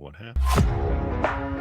What happened?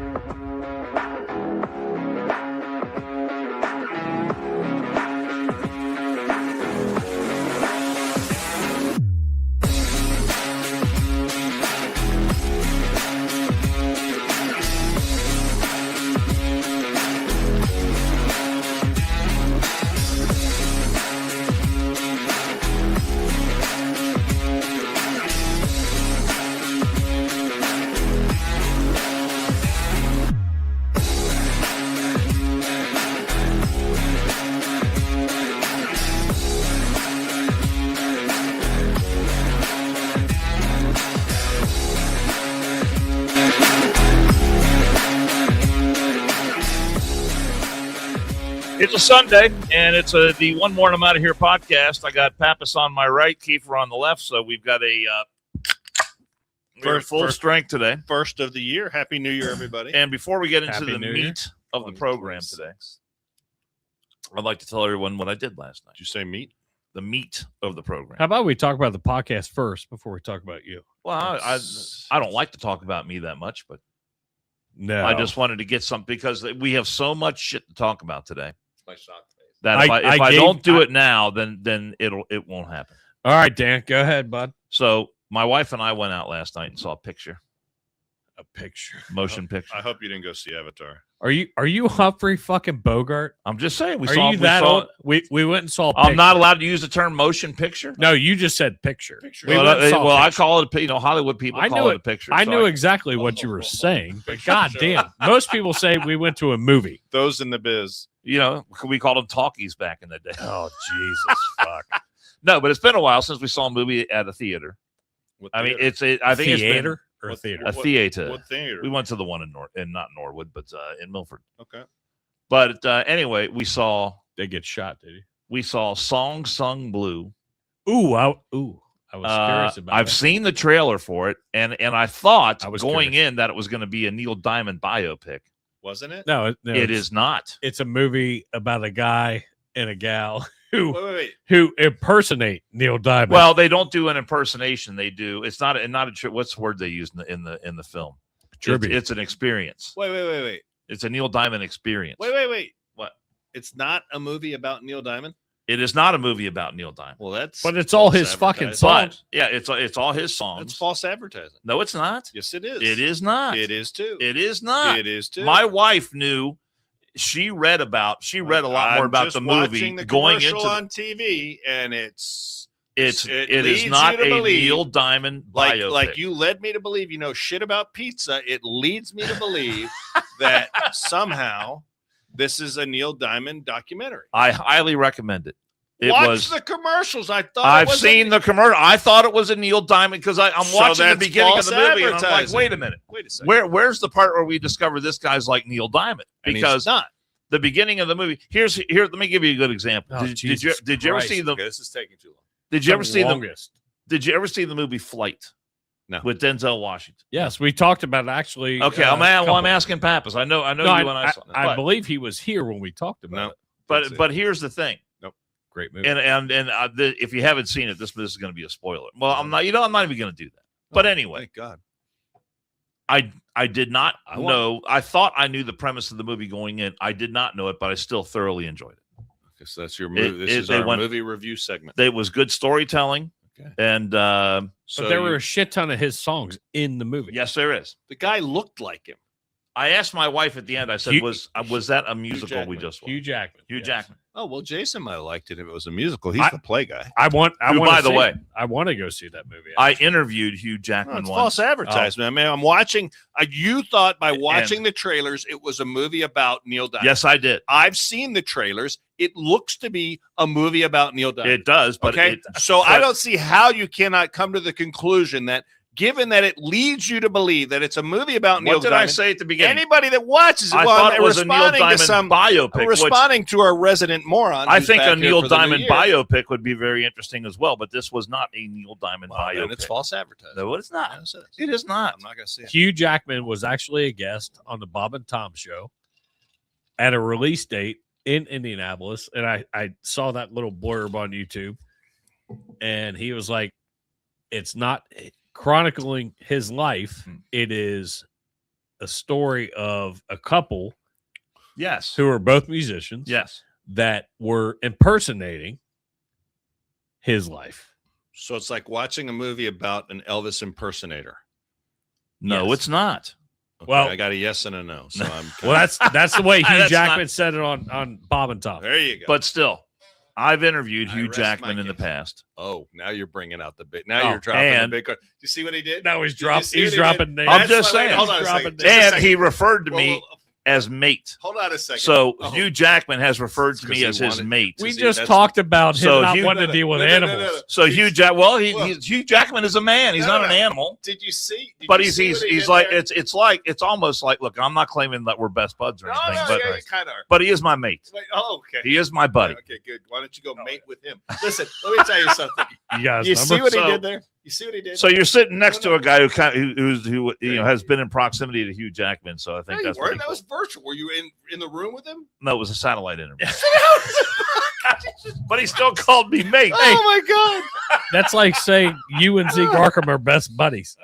It's a Sunday, and it's the One More and I'm Out of Here podcast. I got Pappas on my right, Kiefer on the left, so we've got we're full strength today. First of the year. Happy New Year, everybody. And before we get into Happy the New meat of the program today, I'd like to tell everyone what I did last night. Did you say meat? The meat of the program. How about we talk about the podcast first before we talk about you? Well, I don't like to talk about me that much, but No, I just wanted to get something because we have so much shit to talk about today. My shock face. That if I don't do it now, then it won't happen. All right, Dan, go ahead, bud. So my wife and I went out last night and saw a picture, motion picture. I hope you didn't go see Avatar. Are you Humphrey fucking Bogart? I'm just saying we Are saw. you that old? We went and saw. A I'm picture. not allowed to use the term motion picture. No, you just said picture. We went and saw I call it. Hollywood people call it a picture. I knew exactly what you were saying, but goddamn, most people say we went to a movie. Those in the biz. We called them talkies back in the day. Oh Jesus, fuck. No, but it's been a while since we saw a movie at a theater. I mean, I think it's been Theater or theater? a theater. What theater? We went to the one in not Norwood, but in Milford. Okay. But anyway, we saw. They get shot, did he? We saw Song Sung Blue. I was curious about. I've seen the trailer for it, and I thought going curious. in that it was going to be a Neil Diamond biopic. Wasn't it? No, It is not. It's a movie about a guy and a gal Wait. who impersonate Neil Diamond. Well, they don't do an impersonation. They do. It's not a. What's the word they use in the film? Tribute. It's an experience. Wait. It's a Neil Diamond experience. Wait. What? It's not a movie about Neil Diamond? It is not a movie about Neil Diamond. Well, that's. But it's all false his fucking advertising. songs. But yeah, it's all his songs. That's false advertising. No, it's not. Yes, it is. It is not. It is too. It is not. It is too. My wife knew. She read a lot more about the movie the going into on TV, and it it leads is not you to a believe, Neil Diamond biopic. like you led me to believe. You know shit about pizza. It leads me to believe that somehow this is a Neil Diamond documentary. I highly recommend it. Watch the commercials. I've seen the commercial. I thought it was a Neil Diamond because I'm watching the that's beginning of false the movie and I'm like, advertising. wait a minute. Wait a second. Where's the part where we discover this guy's like Neil Diamond? And he's Because not. the beginning of the movie. Here. Let me give you a good example. Oh, Did you Jesus ever Christ. see the? Okay, this is taking too long. Did you ever see the? longest? Did you ever see the movie Flight? No. With Denzel Washington. Yes, we talked about it actually. Okay, I'm asking Pappas. I know No, you and I saw it. I believe he was here when we talked about it. But here's the thing. Great movie. And if you haven't seen it, this is going to be a spoiler. Well, I'm not. I'm not even going to do that. But anyway, Thank God. I did not know. I thought I knew the premise of the movie going in. I did not know it, but I still thoroughly enjoyed it. Okay, so that's your movie. This is our movie review segment. It was good storytelling. Okay. And but there were a shit ton of his songs in the movie. yes, there is. The guy looked like him. I asked my wife at the end. I said, Hugh- "Was that a musical we Jackman. just watched?" Hugh Jackman. Hugh Yes. Jackman. Oh well, Jason might have liked it if it was a musical. He's the play guy. I want. By the way, I want to go see that movie. I interviewed Hugh Jackman It's once. false advertisement. I mean, I'm watching. You thought by watching the trailers it was a movie about Neil Diamond. Yes, I did. I've seen the trailers. It looks to be a movie about Neil Diamond. It does, but Okay, so I don't see how you cannot come to the conclusion that, given that it leads you to believe that it's a movie about Neil What did Diamond. I say at the beginning? Anybody that watches it, I well, thought I'm it was a Neil responding Diamond to some biopic. responding to our resident moron. I who's think back a here Neil for the new Diamond year. biopic would be very interesting as well, but this was not a Neil Diamond Well, biopic. then it's false advertising. No, it's not. Yes, it is. It is not. I'm not going to say it. Hugh Jackman was actually a guest on the Bob and Tom show at a release date in Indianapolis, and I saw that little blurb on YouTube, and he was like, "It's not chronicling his life; it is a story of a couple Yes. who are both musicians. Yes. That were impersonating his life. So it's like watching a movie about an Elvis impersonator. No, Yes. it's not. Okay, Well- I got a yes and a no. So I'm Well, that's the way Hugh That's Jackman not- said it on Bob and Tom. there you go. But still, I've interviewed I Hugh rest Jackman my in the case. past. Oh, now you're bringing out the big. Now Oh, you're dropping the and- big card. You see what he did? Now he's Did you see what he dropping did? names. I'm That's just why- saying. Hold on a Dropping second. names. Just a And second. he referred to Whoa, me whoa, whoa. as mate. Hold on a second. So Oh. Hugh Jackman has referred to 'Cause me he as his wanted- mate. We See, just that's- talked about him So not Hugh- wanting to deal with animals. So Hugh Jack, well, Well- Hugh Jackman is a man. He's No, not no. an animal. Did you see? Did But you he's see what he he's did like there? it's almost like, look, I'm not claiming that we're best buds or No, anything, no, but yeah, you kind of are. but he is my mate. Wait, oh, okay. He is my buddy. Okay, good. Why don't you go mate with him? Listen, let me tell you something. You guys You remember? see what he So- did there? You see what he did? So you're sitting next No, to no. a guy who has been in proximity to Hugh Jackman. So I no, think you that's weren't. pretty That cool. was virtual. Were you in the room with him? No, it was a satellite interview. But he still called me mate. Oh my God! That's like saying you and Zeke Arkham are best buddies.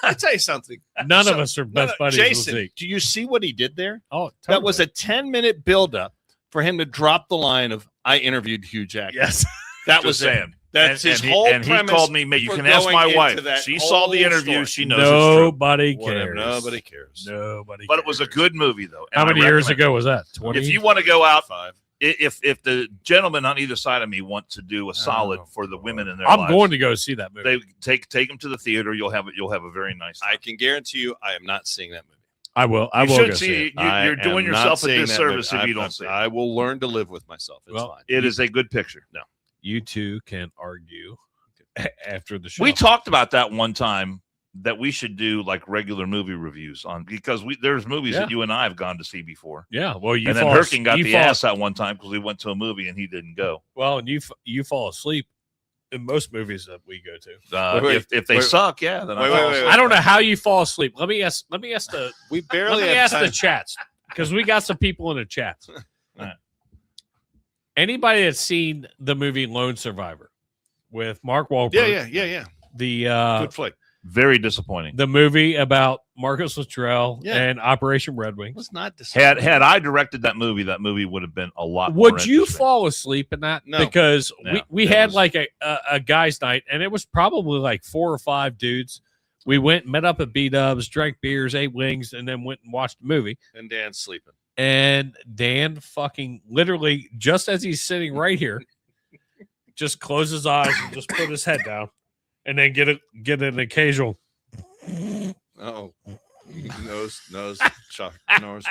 I tell you something. None of So- us are No, best no, buddies Jason, with Zeke. do you see what he did there? Oh, That was a 10-minute buildup for him to drop the line of "I intervied Hugh Jackman." yes. That Just was it. saying. That's and his he, whole and he premise. called me mate. You for can ask going my into wife. that She saw the whole interview. story. She knows it's true. Nobody Whatever, cares. nobody cares. Nobody. But it was a cares. good movie though. How and I many years recommend ago was that? 20. If you want to go out, 5. if the gentlemen on either side of me want to do a solid for the women in their I'm lives, going to go see that movie. they take them to the theater. You'll have a very nice time. I can guarantee you, I am not seeing that movie. I will. I You will should go see see. it. You're doing am not yourself a seeing that disservice movie. if you don't see it. I will learn to live with myself. It's Well, fine. It is a good picture. No, You two can argue after the show. we talked about that one time that we should do like regular movie reviews on because there's movies Yeah. that you and I have gone to see before. Yeah. Well, you And then fall. Herking got you the fall, ass out one time because we went to a movie and he didn't go. Well, and you fall asleep in most movies that we go to. Wait, if they wait. suck, yeah, then I Wait, fall wait, asleep. I don't know how you fall asleep. Let me ask the We let barely me have ask time. the chats because we got some people in the chats. Right. Anybody that's seen the movie Lone Survivor with Mark Wahlberg? Yeah. The Good flick. Very disappointing. the movie about Marcus Luttrell Yeah. and Operation Red It Wings. was not Had I directed that movie would have been a lot. Would more you interesting. fall asleep in that? No. Because No, we it had was- like a guys' night, and it was probably like 4 or 5 dudes. We went, met up at B-Dubs, drank beers, ate wings, and then went and watched the movie. And Dan's sleeping. And Dan fucking literally, just as he's sitting right here, just close his eyes and just put his head down, and then get an occasional. Oh, nose,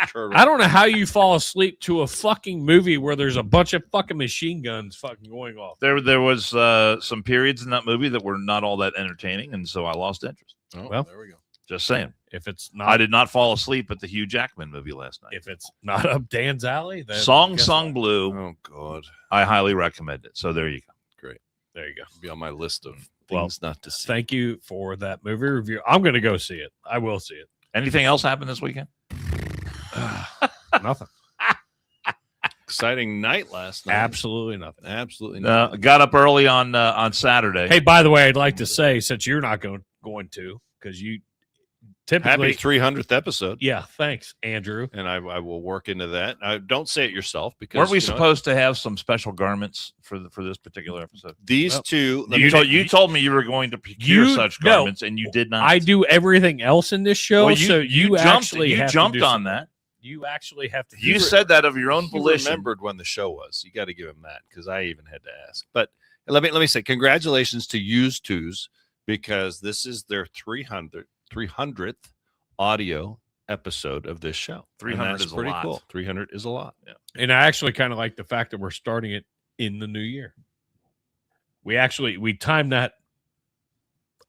turtle. I don't know how you fall asleep to a fucking movie where there's a bunch of fucking machine guns fucking going off. There was some periods in that movie that were not all that entertaining, and so I lost interest. Oh, Well, there we go. Just saying. If it's I not, did not fall asleep at the Hugh Jackman movie last night. if it's not up Dan's alley, then Song guess Song what? Blue, Oh God, I highly recommend it. So there you go. There you go. be on my list of Well, things not to see. Thank you for that movie review. I'm going to go see it. I will see it. Anything else happened this weekend? Nothing. Exciting night last night. Absolutely nothing. Absolutely. Not. Got up early on Saturday. Hey, by the way, I'd like to say, since you're not going to, because you typically, Happy 300th episode. yeah, thanks, Andrew. And I will work into that. Don't say it yourself because weren't we you know, supposed to have some special garments for this particular episode? these Well, two. You told me you were going to procure You- such no. garments, and you did not. I do everything else in this show, Well, so you actually have to jumped do on something. that. You actually have to. You do said that of your own He volition. remembered when the show was. You got to give him that because I even had to ask. But let me say congratulations to Used Twos because this is their 300th audio episode of this show. 300 And that's is a pretty lot. cool. 300 is a lot. Yeah. And I actually kind of like the fact that we're starting it in the new year. We timed that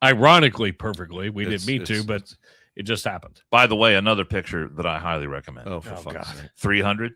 ironically perfectly. We didn't mean to, but it just happened. By the way, another picture that I highly recommend. Oh, for Oh, fuck's God. sake. 300.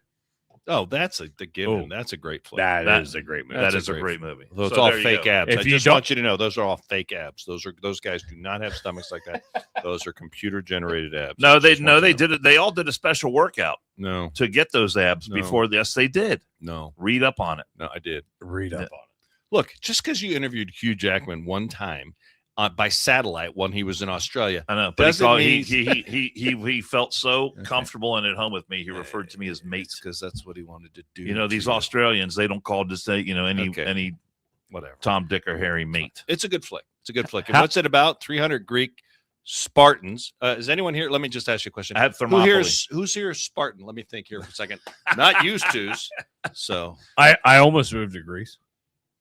Oh, that's the given. Oh. That's a great flick. That is a great movie. That That's is a a great great movie. Those So all there you fake go. abs. If I you just don't- want you to know those are all fake abs. Those guys do not have stomachs like that. Those are computer generated abs. No, I they just want you to know. did it. They all did a special workout No, to get those abs No. before this. They did. no, Read up on it. no. I did. Read up Yeah. on it. Look, just because you interviewed Hugh Jackman one time, by satellite when he was in Australia. I know, but Doesn't he felt so comfortable and at home with me. He referred to me as mate because that's what he wanted to do. You know, these Australians, they don't call just say, you know, any whatever Tom, Dick, or Harry mate. It's a good flick. It's a good flick. And what's it about? 300 Greek Spartans. Is anyone here? Let me just ask you a question. At Thermopylae. Who's here is Spartan? Let me think here for a second. Not used to's. So I almost moved to Greece.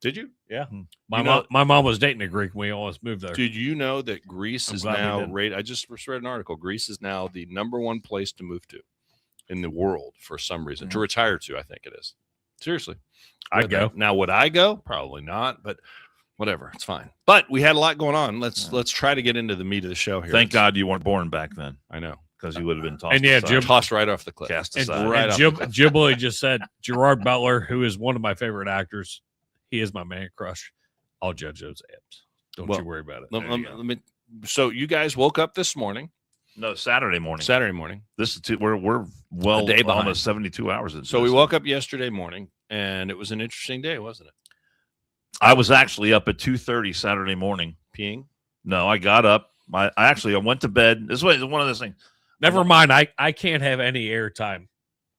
did you? Yeah. My mom was dating a Greek. We almost moved there. Did you know that Greece is now rated? I just read an article. Greece is now the #1 place to move to in the world for some reason. To retire to, I think it is. Seriously. I'd go. Now, would I go? Probably not, but whatever. It's fine. But we had a lot going on. Let's try to get into the meat of the show here. Thank God you weren't born back then. I know. Because you would have been tossed And yeah, aside. Tossed right off the cliff. Cast And, aside. right and off Jib, the cliff. Ghibli just said Gerard Butler, who is one of my favorite actors. He is my man crush. I'll judge those abs. Don't you worry about it. Let me. So you guys woke up this morning. No, Saturday morning. Saturday morning. This is we're well A day behind. almost 72 hours into So we this. woke up yesterday morning, and it was an interesting day, wasn't it? I was actually up at 2:30 Saturday morning. Peeing. No, I got up. I went to bed. This was one of those things. Never mind. I can't have any airtime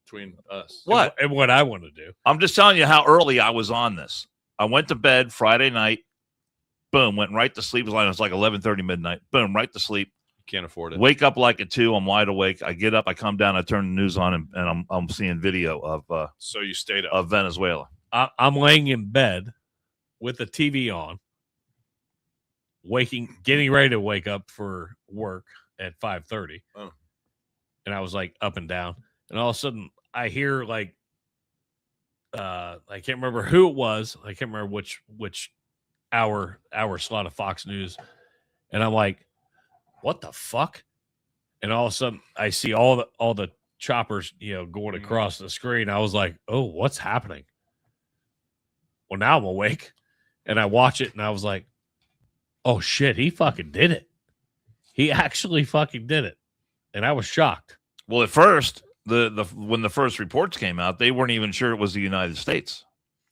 Between us. What? and what I want to do. I'm just telling you how early I was on this. I went to bed Friday night. Boom, went right to sleep. It was like 11:30 midnight. Boom, right to sleep. Can't afford it. Wake up like at 2. I'm wide awake. I get up. I come down. I turn the news on, and I'm seeing video of So you stayed up. of Venezuela. I'm laying in bed with the TV on, getting ready to wake up for work at 5:30. Oh. And I was like up and down, and all of a sudden I hear like I can't remember who it was. I can't remember which hour slot of Fox News, and I'm like, what the fuck? And all of a sudden I see all the choppers, going across the screen. I was like, oh, what's happening? Well, now I'm awake, and I watch it, and I was like, oh shit, he fucking did it. He actually fucking did it. And I was shocked. Well, at first, when the first reports came out, they weren't even sure it was the United States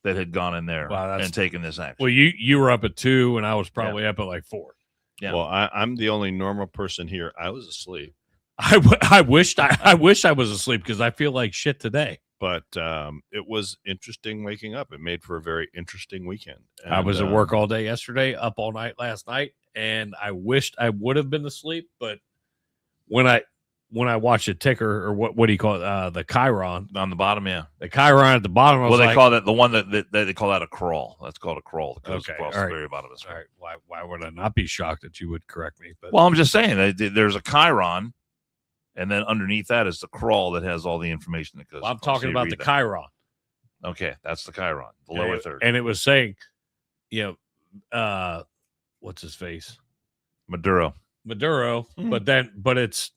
that had gone in there and taken this action. Well, you were up at 2, and I was probably up at like 4. Yeah. Well, I'm the only normal person here. I was asleep, I wish I was asleep because I feel like shit today. but it was interesting waking up. It made for a very interesting weekend. I was And, at work all day yesterday, up all night last night, and I wished I would have been asleep. But when I watched the ticker, or what do you call it, the Chiron On the bottom, yeah. the Chiron at the bottom, I was Well, they like, call that the one that they call that a crawl. That's called a crawl. That goes Okay, across all the right. very bottom of the all screen. right, why would I not be shocked that you would correct me? But Well, I'm just saying there's a Chiron, and then underneath that is the crawl that has all the information that goes. I'm across. talking So you about read the that. Chiron. Okay, that's the Chiron, the lower third. And it was saying, what's his face? Maduro. But it's,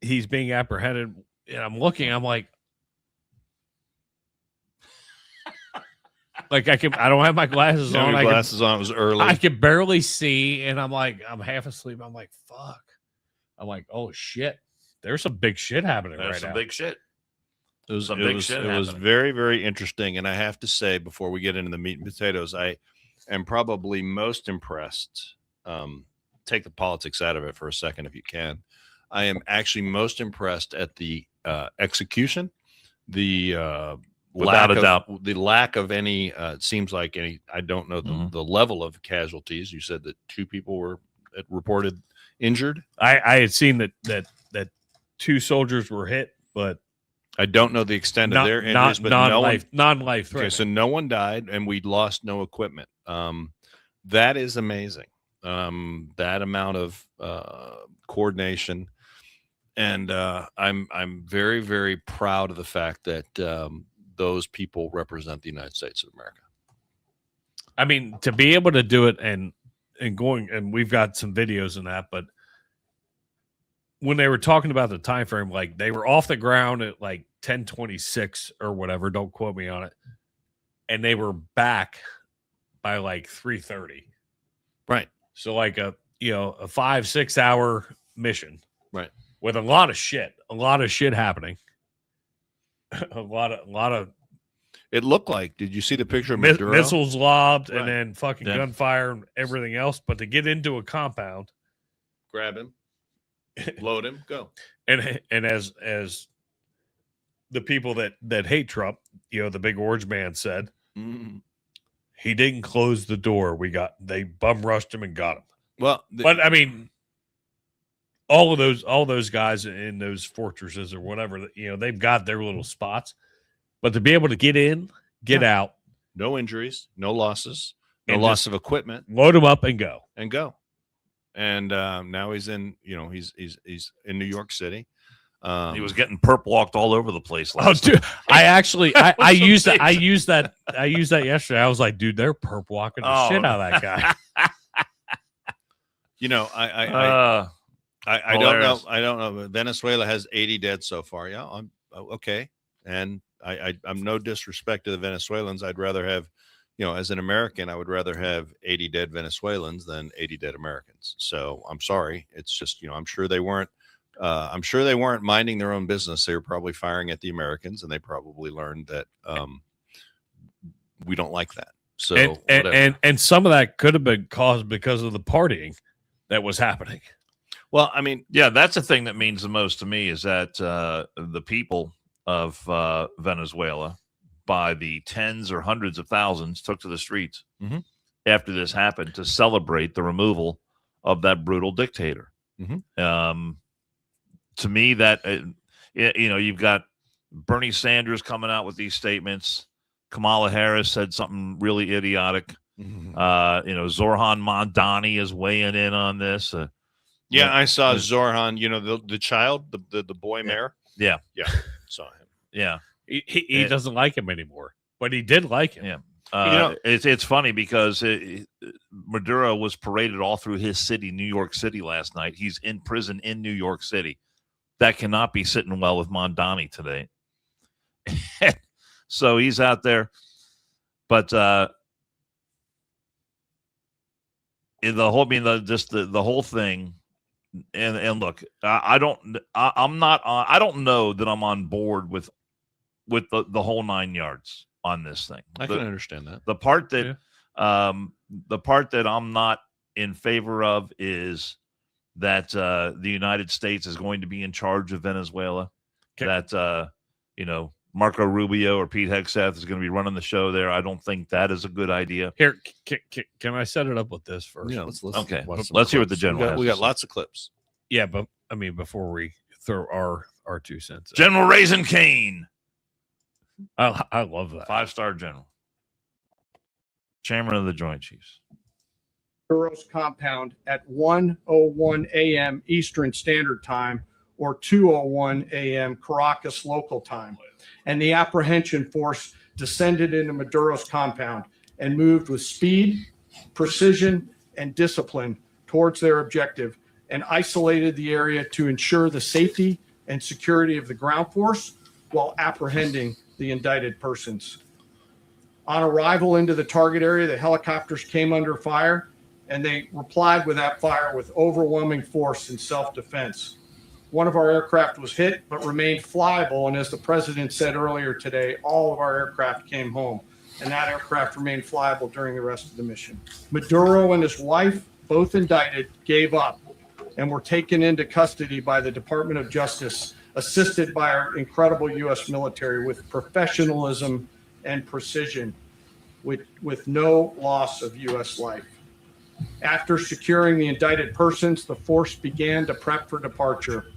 he's being apprehended. And I'm looking, I'm like I don't have my glasses You have on. your glasses on. It was early. I could barely see. And I'm like, I'm half asleep. I'm like, fuck. I'm like, oh shit. There's some big shit happening There's right some now. big shit. It was Some big shit happening. very, very interesting. And I have to say, before we get into the meat and potatoes, I am probably most impressed. Take the politics out of it for a second, if you can. I am actually most impressed at the execution, the Without a doubt. the lack of any. It seems like any. I don't know the level of casualties. You said that 2 people were reported injured. I had seen that 2 soldiers were hit, but I don't know the extent of their injuries, but non-life threatening. Okay, so no one died, and we lost no equipment. That is amazing. That amount of coordination, and I'm very, very proud of the fact that those people represent the United States of America. I mean, to be able to do it and we've got some videos in that, but when they were talking about the time frame, like they were off the ground at like 10:26 or whatever, don't quote me on it, and they were back by like 3:30. Right. So like a 5-6 hour mission. Right. With a lot of shit happening. a lot of It looked like. Did you see the picture of Maduro? Missiles lobbed Right. and then fucking Yeah. gunfire and everything else. But to get into a compound, Grab him, load him, go. and as the people that hate Trump, the big orange man said, he didn't close the door. They bum rushed him and got him. Well, But I mean, all those guys in those fortresses or whatever, they've got their little spots. But to be able to get in, get out, no injuries, no losses, no And loss of equipment, load them up and go. And now he's in, he's in New York City. He was getting perp walked all over the place Oh, last night. dude! I was used that. I amazing. used that yesterday. I was like, dude, they're perp walking the shit out of that guy. I don't know. Hilarious. I don't know. Venezuela has 80 dead so far. Yeah, I'm okay. And I'm no disrespect to the Venezuelans. I'd rather have, as an American, I would rather have 80 dead Venezuelans than 80 dead Americans. So I'm sorry. It's just, I'm sure they weren't minding their own business. They were probably firing at the Americans, and they probably learned that we don't like that. So and some of that could have been caused because of the partying that was happening. Well, I mean, Yeah, that's the thing that means the most to me is that the people of Venezuela, by the tens or hundreds of thousands, took to the streets Mhm. after this happened to celebrate the removal of that brutal dictator. Mhm. To me, that you've got Bernie Sanders coming out with these statements. Kamala Harris said something really idiotic. Mhm. Zorhan Mondani is weighing in on this. Yeah, I saw Zorhan, the child, the boy mayor. Yeah. Saw him. Yeah. He doesn't like him anymore, but he did like him. Yeah. It's funny because Maduro was paraded all through his city, New York City, last night. He's in prison in New York City. That cannot be sitting well with Mondani today. So he's out there. But the whole thing. And look, I don't know that I'm on board with the whole 9 yards on this thing. I can understand that. The part that I'm not in favor of is that the United States is going to be in charge of Venezuela. Okay. That Marco Rubio or Pete Hegseth is going to be running the show there. I don't think that is a good idea. Here, can I set it up with this first? Yeah, let's Okay, watch some let's hear what the clips. general has We to got say. lots of clips. Yeah, but I mean, before we throw our 2 cents, in. General Raisin Kane, I love that. 5-star general, chairman of the Joint Chiefs. Maduro's compound at 1:01 a.m. Eastern Standard Time or 2:01 a.m. Caracas local time. And the apprehension force descended into Maduro's compound and moved with speed, precision, and discipline towards their objective and isolated the area to ensure the safety and security of the ground force while apprehending the indicted persons. On arrival into the target area, the helicopters came under fire, and they replied with that fire with overwhelming force in self-defense. One of our aircraft was hit, but remained flyable, and as the president said earlier today, all of our aircraft came home, and that aircraft remained flyable during the rest of the mission. Maduro and his wife, both indicted, gave up and were taken into custody by the Department of Justice, assisted by our incredible U.S. military with professionalism and precision, with no loss of U.S. life. After securing the indicted persons, the force began to prep for departure.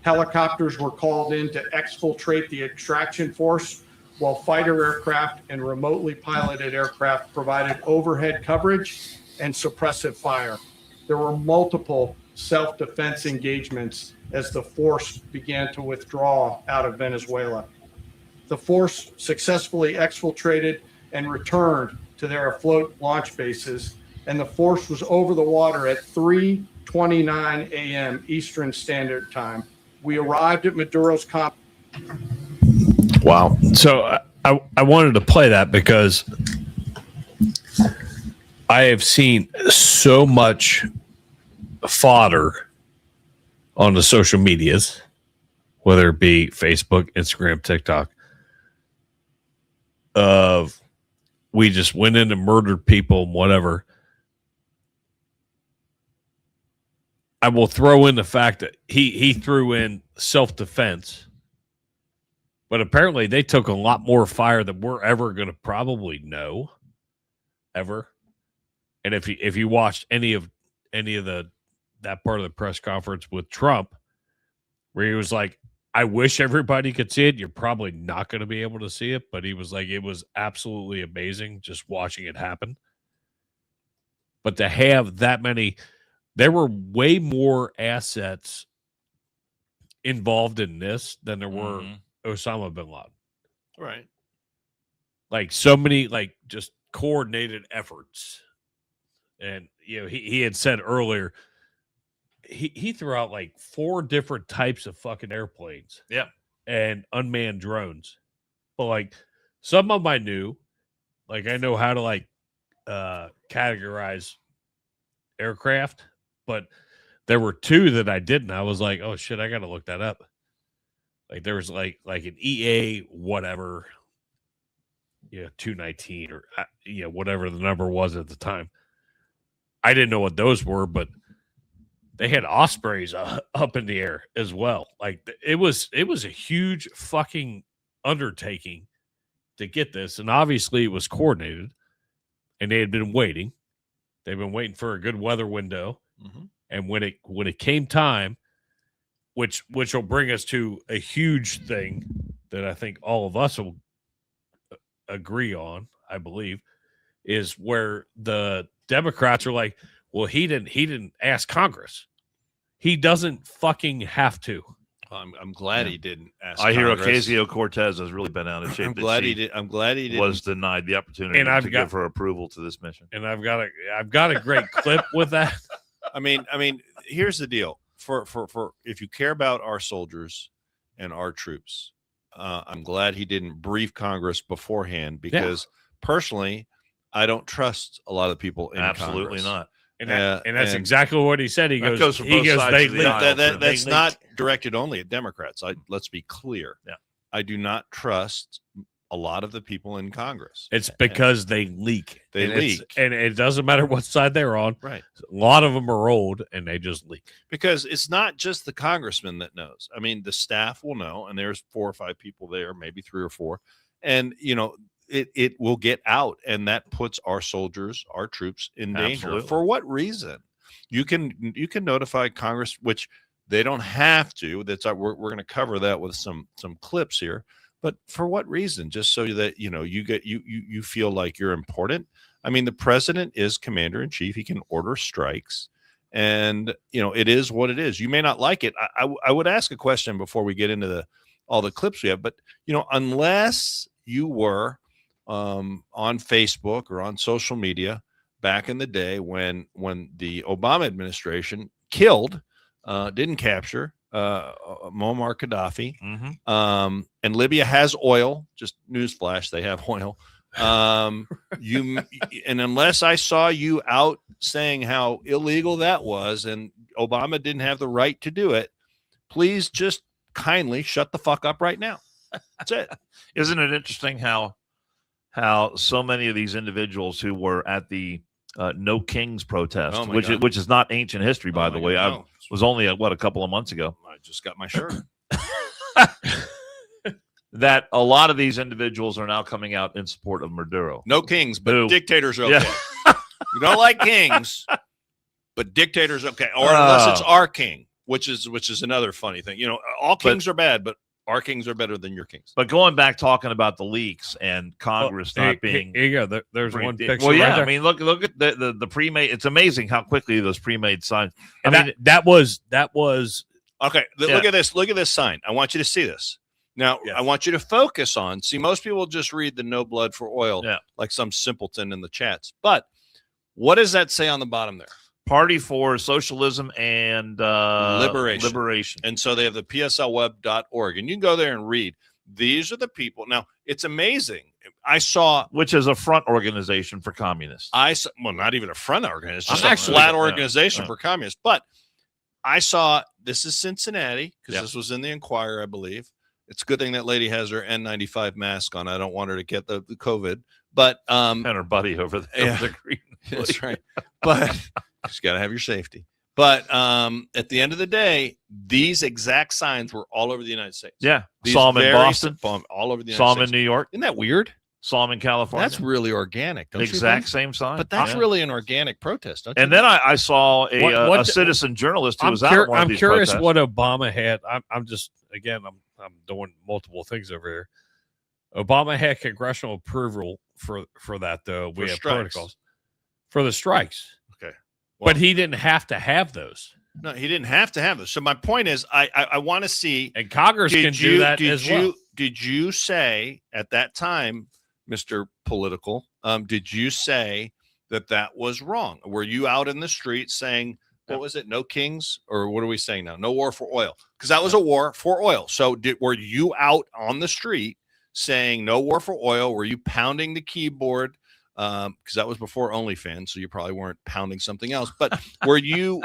Helicopters were called in to exfiltrate the extraction force, while fighter aircraft and remotely piloted aircraft provided overhead coverage and suppressive fire. There were multiple self-defense engagements as the force began to withdraw out of Venezuela. The force successfully exfiltrated and returned to their afloat launch bases, and the force was over the water at 3:29 a.m. Eastern Standard Time. We arrived at Maduro's comp. Wow. So I wanted to play that because I have seen so much fodder on the social medias, whether it be Facebook, Instagram, TikTok, of we just went in and murdered people and whatever. I will throw in the fact that he threw in self-defense, but apparently they took a lot more fire than we're ever going to probably know, ever. And if you watched any of that part of the press conference with Trump, where he was like, I wish everybody could see it. You're probably not going to be able to see it, but he was like, it was absolutely amazing just watching it happen. But to have that many, there were way more assets involved in this than there were Osama bin Laden. Right. Like so many, like just coordinated efforts. And, you know, he had said earlier, he threw out like 4 different types of fucking airplanes. Yeah. And unmanned drones. But like some of them I knew, like I know how to like categorize aircraft, but there were 2 that I didn't. I was like, oh shit, I gotta look that up. Like there was like an EA whatever, 219 or whatever the number was at the time. I didn't know what those were, but they had Ospreys up in the air as well. Like it was a huge fucking undertaking to get this, and obviously it was coordinated, and they had been waiting. They've been waiting for a good weather window, and when it came time, which will bring us to a huge thing that I think all of us will agree on, I believe, is where the Democrats are like, well, he didn't ask Congress. He doesn't fucking have to. I'm glad he didn't ask. I hear Congress. Ocasio-Cortez has really been out of shape. I'm glad he did. I'm glad he didn't. Was denied the opportunity to give her approval to this mission. And I've got a great clip with that. I mean, here's the deal. For if you care about our soldiers and our troops, I'm glad he didn't brief Congress beforehand because personally, I don't trust a lot of people in Absolutely Congress. not. And that's exactly what he said. He goes they leak. That's not directed only at Democrats. Let's be clear. Yeah. I do not trust a lot of the people in Congress. It's because they leak. They leak. And it doesn't matter what side they're on. Right. A lot of them are old and they just leak. Because it's not just the congressman that knows. I mean, the staff will know, and there's 4 or 5 people there, maybe 3 or 4. And, it will get out, and that puts our soldiers, our troops in danger. Absolutely. For what reason? You can notify Congress, which they don't have to. We're going to cover that with some clips here. But for what reason? Just so that you feel like you're important. I mean, the president is commander in chief. He can order strikes, and it is what it is. You may not like it. I would ask a question before we get into all the clips we have. But unless you were on Facebook or on social media back in the day when the Obama administration didn't capture Muammar Gaddafi, and Libya has oil. Just newsflash, they have oil. And unless I saw you out saying how illegal that was and Obama didn't have the right to do it, please just kindly shut the fuck up right now. That's it. Isn't it interesting how so many of these individuals who were at the No Kings protest, which is not ancient history, by the way. I was only a couple of months ago. I just got my shirt. That a lot of these individuals are now coming out in support of Maduro. No kings, but dictators are okay. Yeah. You don't like kings, but dictators okay. Or unless it's our king, which is another funny thing. All kings are bad, but our kings are better than your kings. But going back, talking about the leaks and Congress not being... Here you go. There's one picture. Well, yeah, right there. I mean, look at the pre-made... It's amazing how quickly those pre-made signs... that was... Okay, look at this. Look at this sign. I want you to see this. Now, I want you to focus on... See, most people just read the no blood for oil like some simpleton in the chats. But what does that say on the bottom there? Party for Socialism and Liberation. And so they have the pslweb.org. And you can go there and read. These are the people. Now, it's amazing. I saw... Which is a front organization for communists. Well, not even a front organization. It's just a flat organization for communists. But I saw... This is Cincinnati, because this was in the Inquirer, I believe. It's a good thing that lady has her N95 mask on. I don't want her to get the COVID. But and her buddy over there. Yeah, the green that's right. But you got to have your safety. But at the end of the day, these exact signs were all over the United States. Yeah. These Saw them in Boston. All over the United Saw them States. in New York. Isn't that weird? Saw them in California. That's really organic. Don't you exact think? same sign. But that's really an organic protest. Don't you and then I saw a citizen journalist who was out at one of these curious protests. what Obama had. I'm just, again, I'm doing multiple things over here. Obama had congressional approval for that, though. We have protocols for the strikes. Okay. Well, but he didn't have to have those. No, he didn't have to have those. So my point is, I want to see. And Congress can do that as well. Did you say at that time, Mr. Political, did you say that was wrong? Were you out in the street saying, what was it? No kings? Or what are we saying now? No war for oil. Because that was a war for oil. So were you out on the street saying no war for oil? Were you pounding the keyboard? Because that was before OnlyFans, so you probably weren't pounding something else. But were you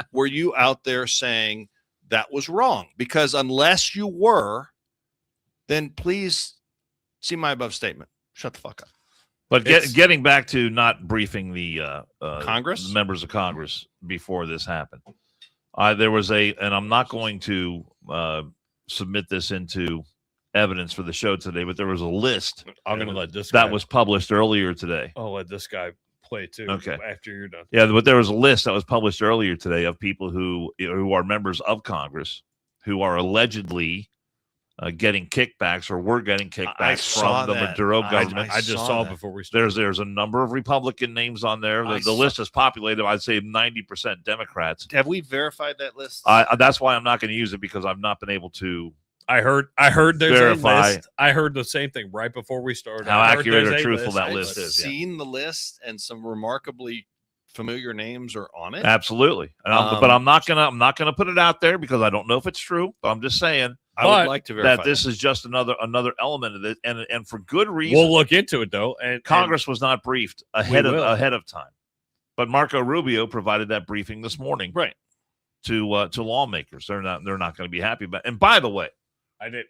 out there saying that was wrong? Because unless you were, then please see my above statement. Shut the fuck up. But getting back to not briefing the Congress members of Congress before this happened, there was and I'm not going to submit this into evidence for the show today, but there was a list. I'm going to let this that was published earlier today. I'll let this guy play too. Okay. After you're done. Yeah, but there was a list that was published earlier today of people who are members of Congress who are allegedly getting kickbacks or were getting kickbacks from the Maduro government. I just saw before we started. There's a number of Republican names on there. The list is populated, I'd say 90% Democrats. Have we verified that list? That's why I'm not going to use it, because I've not been able to. I heard there's verify a list. I heard the same thing right before we started. How accurate or truthful that list is. I've seen the list, and some remarkably familiar names are on it. Absolutely, but I'm not gonna put it out there because I don't know if it's true. But I'm just saying. I would like to verify that this is just another element of it, and for good reason. We'll look into it though. And Congress was not briefed ahead of time, but Marco Rubio provided that briefing this morning, right, to lawmakers. They're not going to be happy about. And by the way,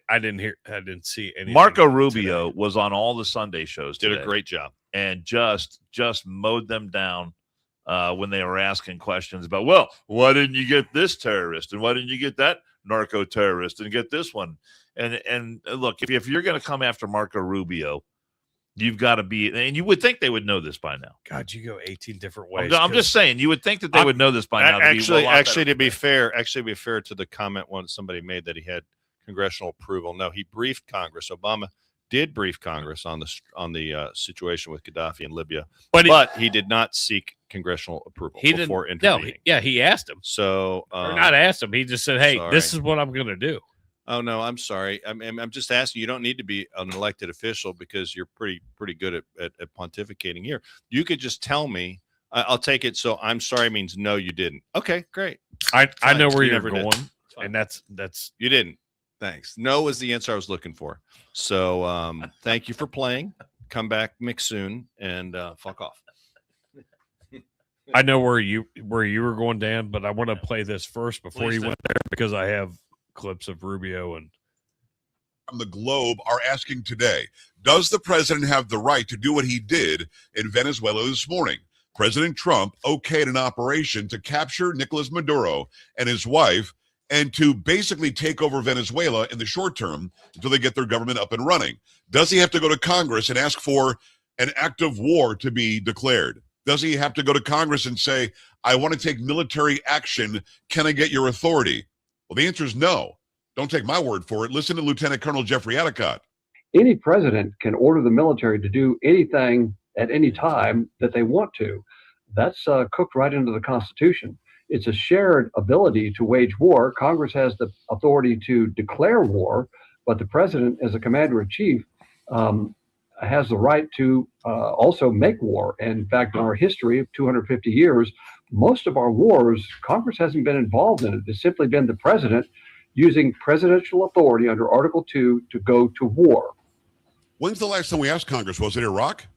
I didn't see any. Marco Rubio was on all the Sunday shows today, did a great job, and just mowed them down when they were asking questions about, well, why didn't you get this terrorist, and why didn't you get that narco terrorist, and get this one? And look, if you're going to come after Marco Rubio, you've got to be, and you would think they would know this by now. God, you go 18 different ways. I'm just saying, you would think that they would know this by now. To be fair to the comment somebody made that he had congressional approval. No, he briefed Congress. Obama did brief Congress on the situation with Gaddafi in Libya, but he did not seek congressional approval before intervening. He asked him. So or not asked him. He just said, "Hey, this is what I'm going to do." Oh no, I'm sorry. I'm just asking. You don't need to be an elected official because you're pretty good at pontificating here. You could just tell me. I'll take it. So I'm sorry means no, you didn't. Okay, great. I know where you're going, and that's you didn't. Thanks. No was the answer I was looking for. So thank you for playing. Come back, mix soon, and fuck off. I know where you were going, Dan, but I want to play this first before you went there because I have clips of Rubio and the Globe are asking today, does the president have the right to do what he did in Venezuela this morning? President Trump okayed an operation to capture Nicolás Maduro and his wife and to basically take over Venezuela in the short term until they get their government up and running. Does he have to go to Congress and ask for an act of war to be declared? Does he have to go to Congress and say, I want to take military action. Can I get your authority? Well, the answer is no. Don't take my word for it. Listen to Lieutenant Colonel Jeffrey Adicott. Any president can order the military to do anything at any time that they want to. That's cooked right into the Constitution. It's a shared ability to wage war. Congress has the authority to declare war, but the president, as a commander-in-chief, has the right to also make war. And in fact, in our history of 250 years, most of our wars, Congress hasn't been involved in it. It's simply been the president using presidential authority under Article 2 to go to war. When's the last time we asked Congress? Was it Iraq?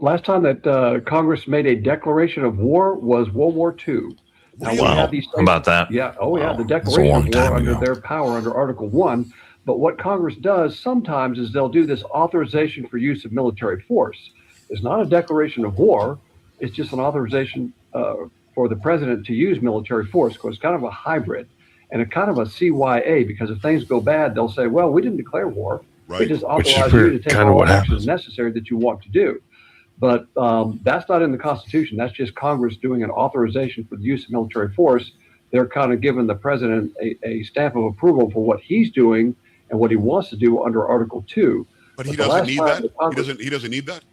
Last time that Congress made a declaration of war was World War II. Now, wow. How about that? Yeah. Oh, yeah. The declaration of war under their power under Article 1. But what Congress does sometimes is they'll do this authorization for use of military force. It's not a declaration of war. It's just an authorization for the president to use military force, because it's kind of a hybrid and a kind of a CYA, because if things go bad, they'll say, well, we didn't declare war. Right. We just authorize you to take all actions necessary that you want to do. But that's not in the Constitution. That's just Congress doing an authorization for the use of military force. They're kind of giving the president a stamp of approval for what he's doing and what he wants to do under Article 2. But he doesn't need that? He doesn't need that?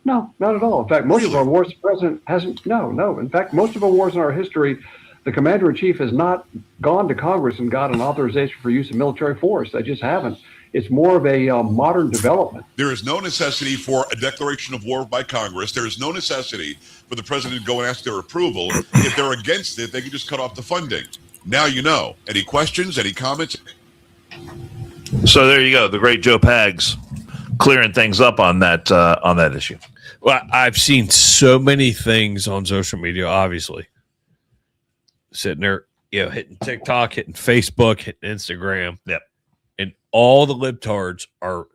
No, not at all. In fact, most of our wars, the president hasn't. No. In fact, most of our wars in our history, the commander in chief has not gone to Congress and got an authorization for use of military force. They just haven't. It's more of a modern development. There is no necessity for a declaration of war by Congress. There is no necessity for the president to go and ask their approval. If they're against it, they can just cut off the funding. Now you know. Any questions? Any comments? So there you go. The great Joe Pags clearing things up on that issue. Well, I've seen so many things on social media, obviously. Sitting there, hitting TikTok, hitting Facebook, hitting Instagram. Yep. And all the libtards are,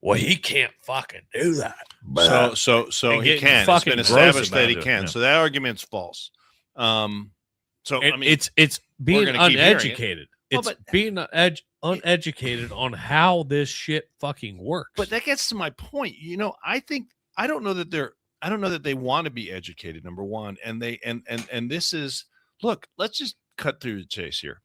well, he can't fucking do that. So he can. It's been established that he can. Yeah. So that argument's false. It's being uneducated. It's being uneducated on how this shit fucking works. But that gets to my point. I don't know that they want to be educated, number one. And this is, look, let's just cut through the chase here.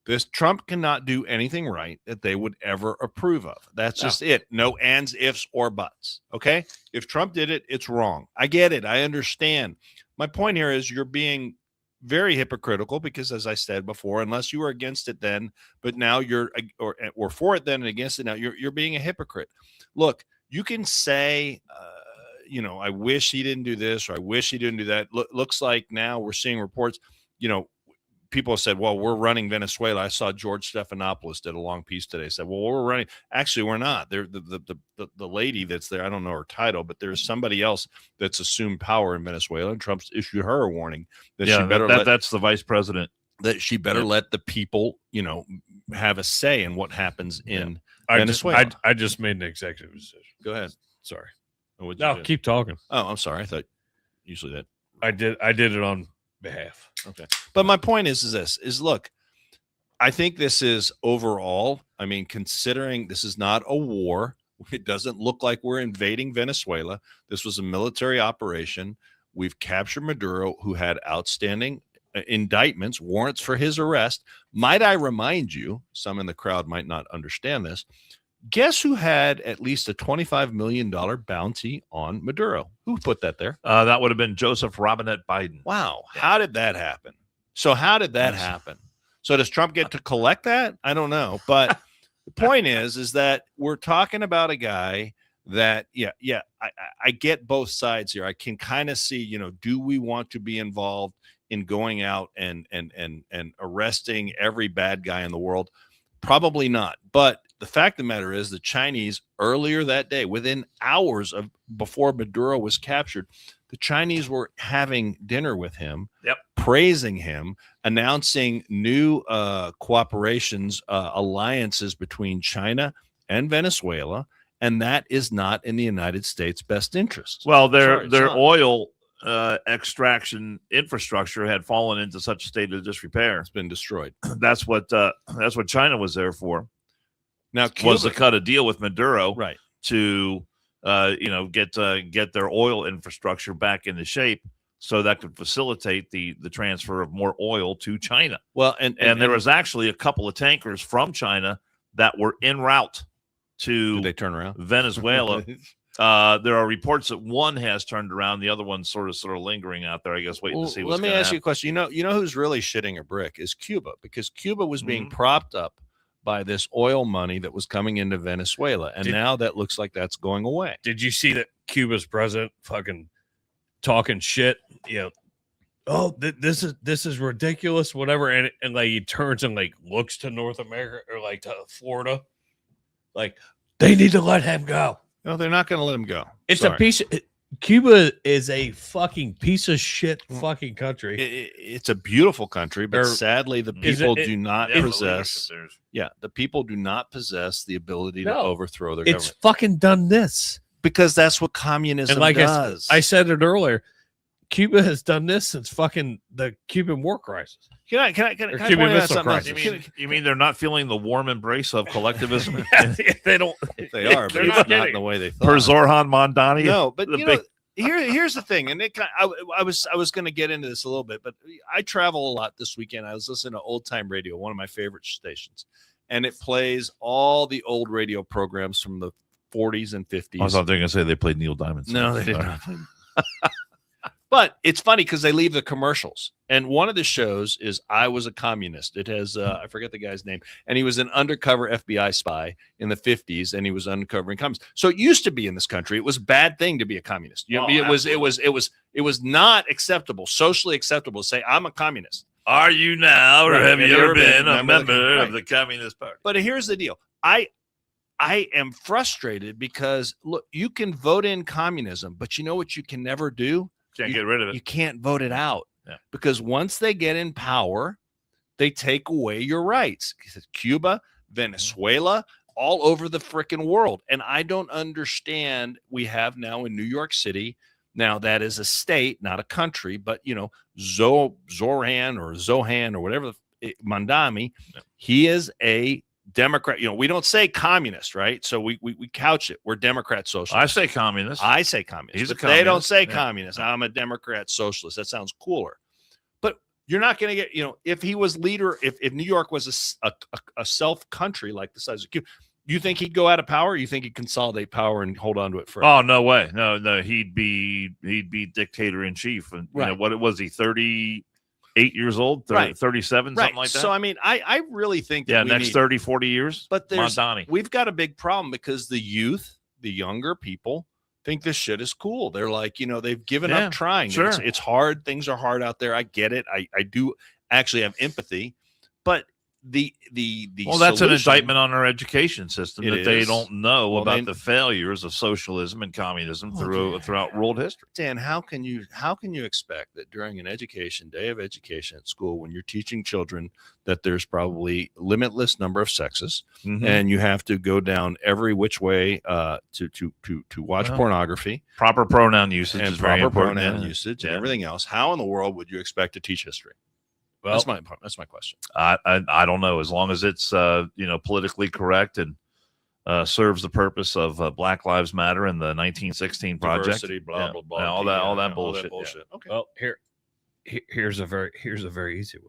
This Trump cannot do anything right that they would ever approve of. That's just it. No ands, ifs, or buts. Okay? If Trump did it, it's wrong. I get it. I understand. My point here is you're being very hypocritical because, as I said before, unless you were against it then, but now you're or for it then and against it now, you're being a hypocrite. Look, you can say, I wish he didn't do this or I wish he didn't do that. Looks like now we're seeing reports, people said, well, we're running Venezuela. I saw George Stephanopoulos did a long piece today. Said, well, we're running. Actually, we're not. They're the lady that's there. I don't know her title, but there's somebody else that's assumed power in Venezuela, and Trump's issued her a warning that she better that's the vice president. That she better let the people, have a say in what happens in Venezuela. I just made an executive decision. Go ahead. Sorry. No, keep talking. Oh, I'm sorry. I thought usually that I did it on behalf. Okay. But my point is look, I think this is overall, considering this is not a war, it doesn't look like we're invading Venezuela. This was a military operation. We've captured Maduro, who had outstanding indictments, warrants for his arrest. Might I remind you, some in the crowd might not understand this, guess who had at least a $25 million bounty on Maduro? Who put that there? That would have been Joseph Robinette Biden. Wow. How did that happen? So does Trump get to collect that? I don't know. But the point is that we're talking about a guy that, I get both sides here. I can kind of see, do we want to be involved in going out and arresting every bad guy in the world? Probably not. But the fact of the matter is the Chinese earlier that day, within hours before Maduro was captured, the Chinese were having dinner with him, praising him, announcing new cooperations, alliances between China and Venezuela. And that is not in the United States' best interest. Well, their oil extraction infrastructure had fallen into such a state of disrepair. It's been destroyed. That's what China was there for. Now, Cuba was to cut a deal with Maduro, right, to get their oil infrastructure back into shape, so that could facilitate the transfer of more oil to China. Well, and there was actually a couple of tankers from China that were en route to did they turn around? Venezuela. There are reports that one has turned around, the other one's sort of lingering out there. I guess waiting to see what's going to happen. Let me ask you a question. You know who's really shitting a brick is Cuba, because Cuba was being propped up by this oil money that was coming into Venezuela, and now that looks like that's going away. Did you see that Cuba's president fucking talking shit? Oh, this is ridiculous, whatever, and like he turns and like looks to North America or like to Florida, like they need to let him go. No, they're not going to let him go. It's a piece of Cuba is a fucking piece of shit fucking country. It's a beautiful country, but Or- sadly, the Is people it- do not Yeah, the possess. leadership there's- Yeah, the people do not possess the ability to No. overthrow their It's government fucking done this. because that's what communism And like does. I said it earlier, Cuba has done this since fucking the Cuban War crisis. Can I Or point Cuban out Missile something else? Crisis. You mean they're not feeling the warm embrace of collectivism? They don't. They are, but They're it's not not in kidding. the way they thought. Per Zorhan Mondani? No, but the you big- know, here's the thing, and I was going to get into this a little bit, but I travel a lot this weekend. I was listening to Old Time Radio, one of my favorite stations, and it plays all the old radio programs from the 40s and 50s. I thought they were going to say they played Neil Diamond. No, they did not. But it's funny because they leave the commercials. And one of the shows is I Was a Communist. It has, I forget the guy's name. And he was an undercover FBI spy in the 50s, and he was uncovering communists. So it used to be in this country, it was a bad thing to be a communist. You know, it was not acceptable, socially acceptable to say, I'm a communist. Are you now, or Right. have you ever been a member Right. of the Communist Party? But here's the deal. I am frustrated because, look, you can vote in communism, but you know what you can never do? Can't get rid of it. You can't vote it out. Yeah. Because once they get in power, they take away your rights. Cuba, Venezuela, all over the freaking world. And I don't understand. We have now in New York City, now that is a state, not a country, but you know, Zoran or Zohan or whatever, Mandami, he is a Democrat. You know, we don't say communist, right? So we couch it. We're Democrat socialists. I say communist. I say communist. He's a but they don't communist. say Yeah. communist. I'm a Democrat socialist. That sounds cooler. But you're not going to get, you know, if he was leader, if New York was a self country like the size of Cuba, you think he'd go out of power? Or you think he'd consolidate power and hold on to it forever? Oh, no way. No, he'd be dictator in chief. And you know, Right. what was he, 38 years old, 37, right. something like that? So, I mean, I really think that yeah, we next need, 30, 40 years. but Mondani. we've got a big problem because the youth, the younger people, think this shit is cool. They're like, you know, they've given Yeah, up trying. sure. It's hard. Things are hard out there. I get it. I do actually have empathy, but the Well, that's an solution- indictment on our education system It that they is. don't know Well, about they- the failures of socialism and communism throughout world history. Dan, how can you expect that during an education day of education at school, when you're teaching children that there's probably limitless number of sexes, Mhm. and you have to go down every which way to watch Well, pornography Proper pronoun usage and is very proper important. pronoun yeah. usage and Yeah. everything else? How in the world would you expect to teach history? Well, That's my question. I don't know. As long as it's politically correct and serves the purpose of Black Lives Matter and the 1916 project, Diversity, blah Yeah. blah blah, Yeah, all that bullshit. Yeah. Okay. well, here's a very easy way.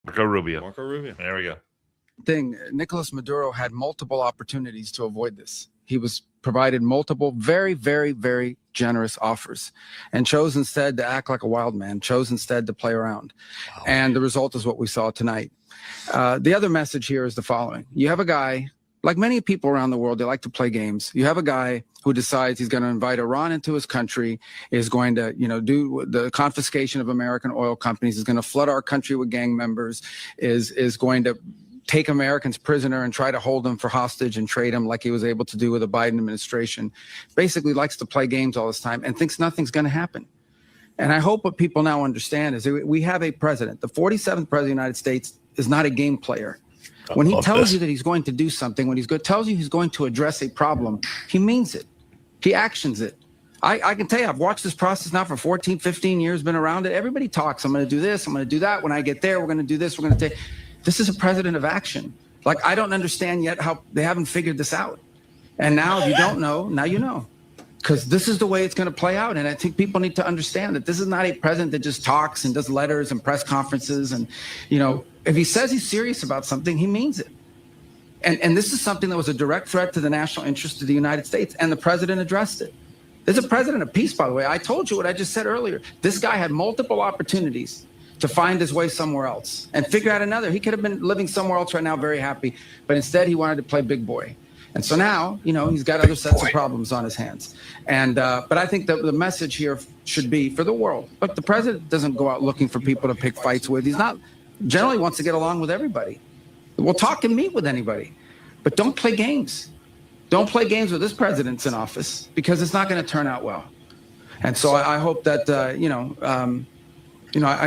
Marco Rubio. Marco Rubio. There we go. Thing, Nicolás Maduro had multiple opportunities to avoid this. He was provided multiple very, very, very generous offers and chose instead to act like a wild man, chose instead to play around. And the result is what we saw tonight. The other message here is the following. You have a guy, like many people around the world, they like to play games. You have a guy who decides he's going to invite Iran into his country, is going to, do the confiscation of American oil companies, is going to flood our country with gang members, is going to take Americans prisoner and try to hold them for hostage and trade them like he was able to do with the Biden administration. Basically likes to play games all this time and thinks nothing's going to happen. And I hope what people now understand is that we have a president. The 47th president of the United States is not a game player. When he tells you that he's going to do something, when tells you he's going to address a problem, he means it. He actions it. I can tell you, I've watched this process now for 14, 15 years, been around it. Everybody talks. I'm going to do this. I'm going to do that. When I get there, we're going to do this. We're going to take. This is a president of action. Like, I don't understand yet how they haven't figured this out. And now if you don't know, now you know. Because this is the way it's going to play out. And I think people need to understand that this is not a president that just talks and does letters and press conferences. And, if he says he's serious about something, he means it. And this is something that was a direct threat to the national interest of the United States. And the president addressed it. There's a president of peace, by the way. I told you what I just said earlier. This guy had multiple opportunities to find his way somewhere else and figure out another. He could have been living somewhere else right now, very happy. But instead, he wanted to play big boy. And so now, he's got other sets of problems on his hands. And but I think that the message here should be for the world. Look, the president doesn't go out looking for people to pick fights with. He's not generally wants to get along with everybody. We'll talk and meet with anybody, but don't play games. Don't play games with this president's in office, because it's not going to turn out well. And so I hope that I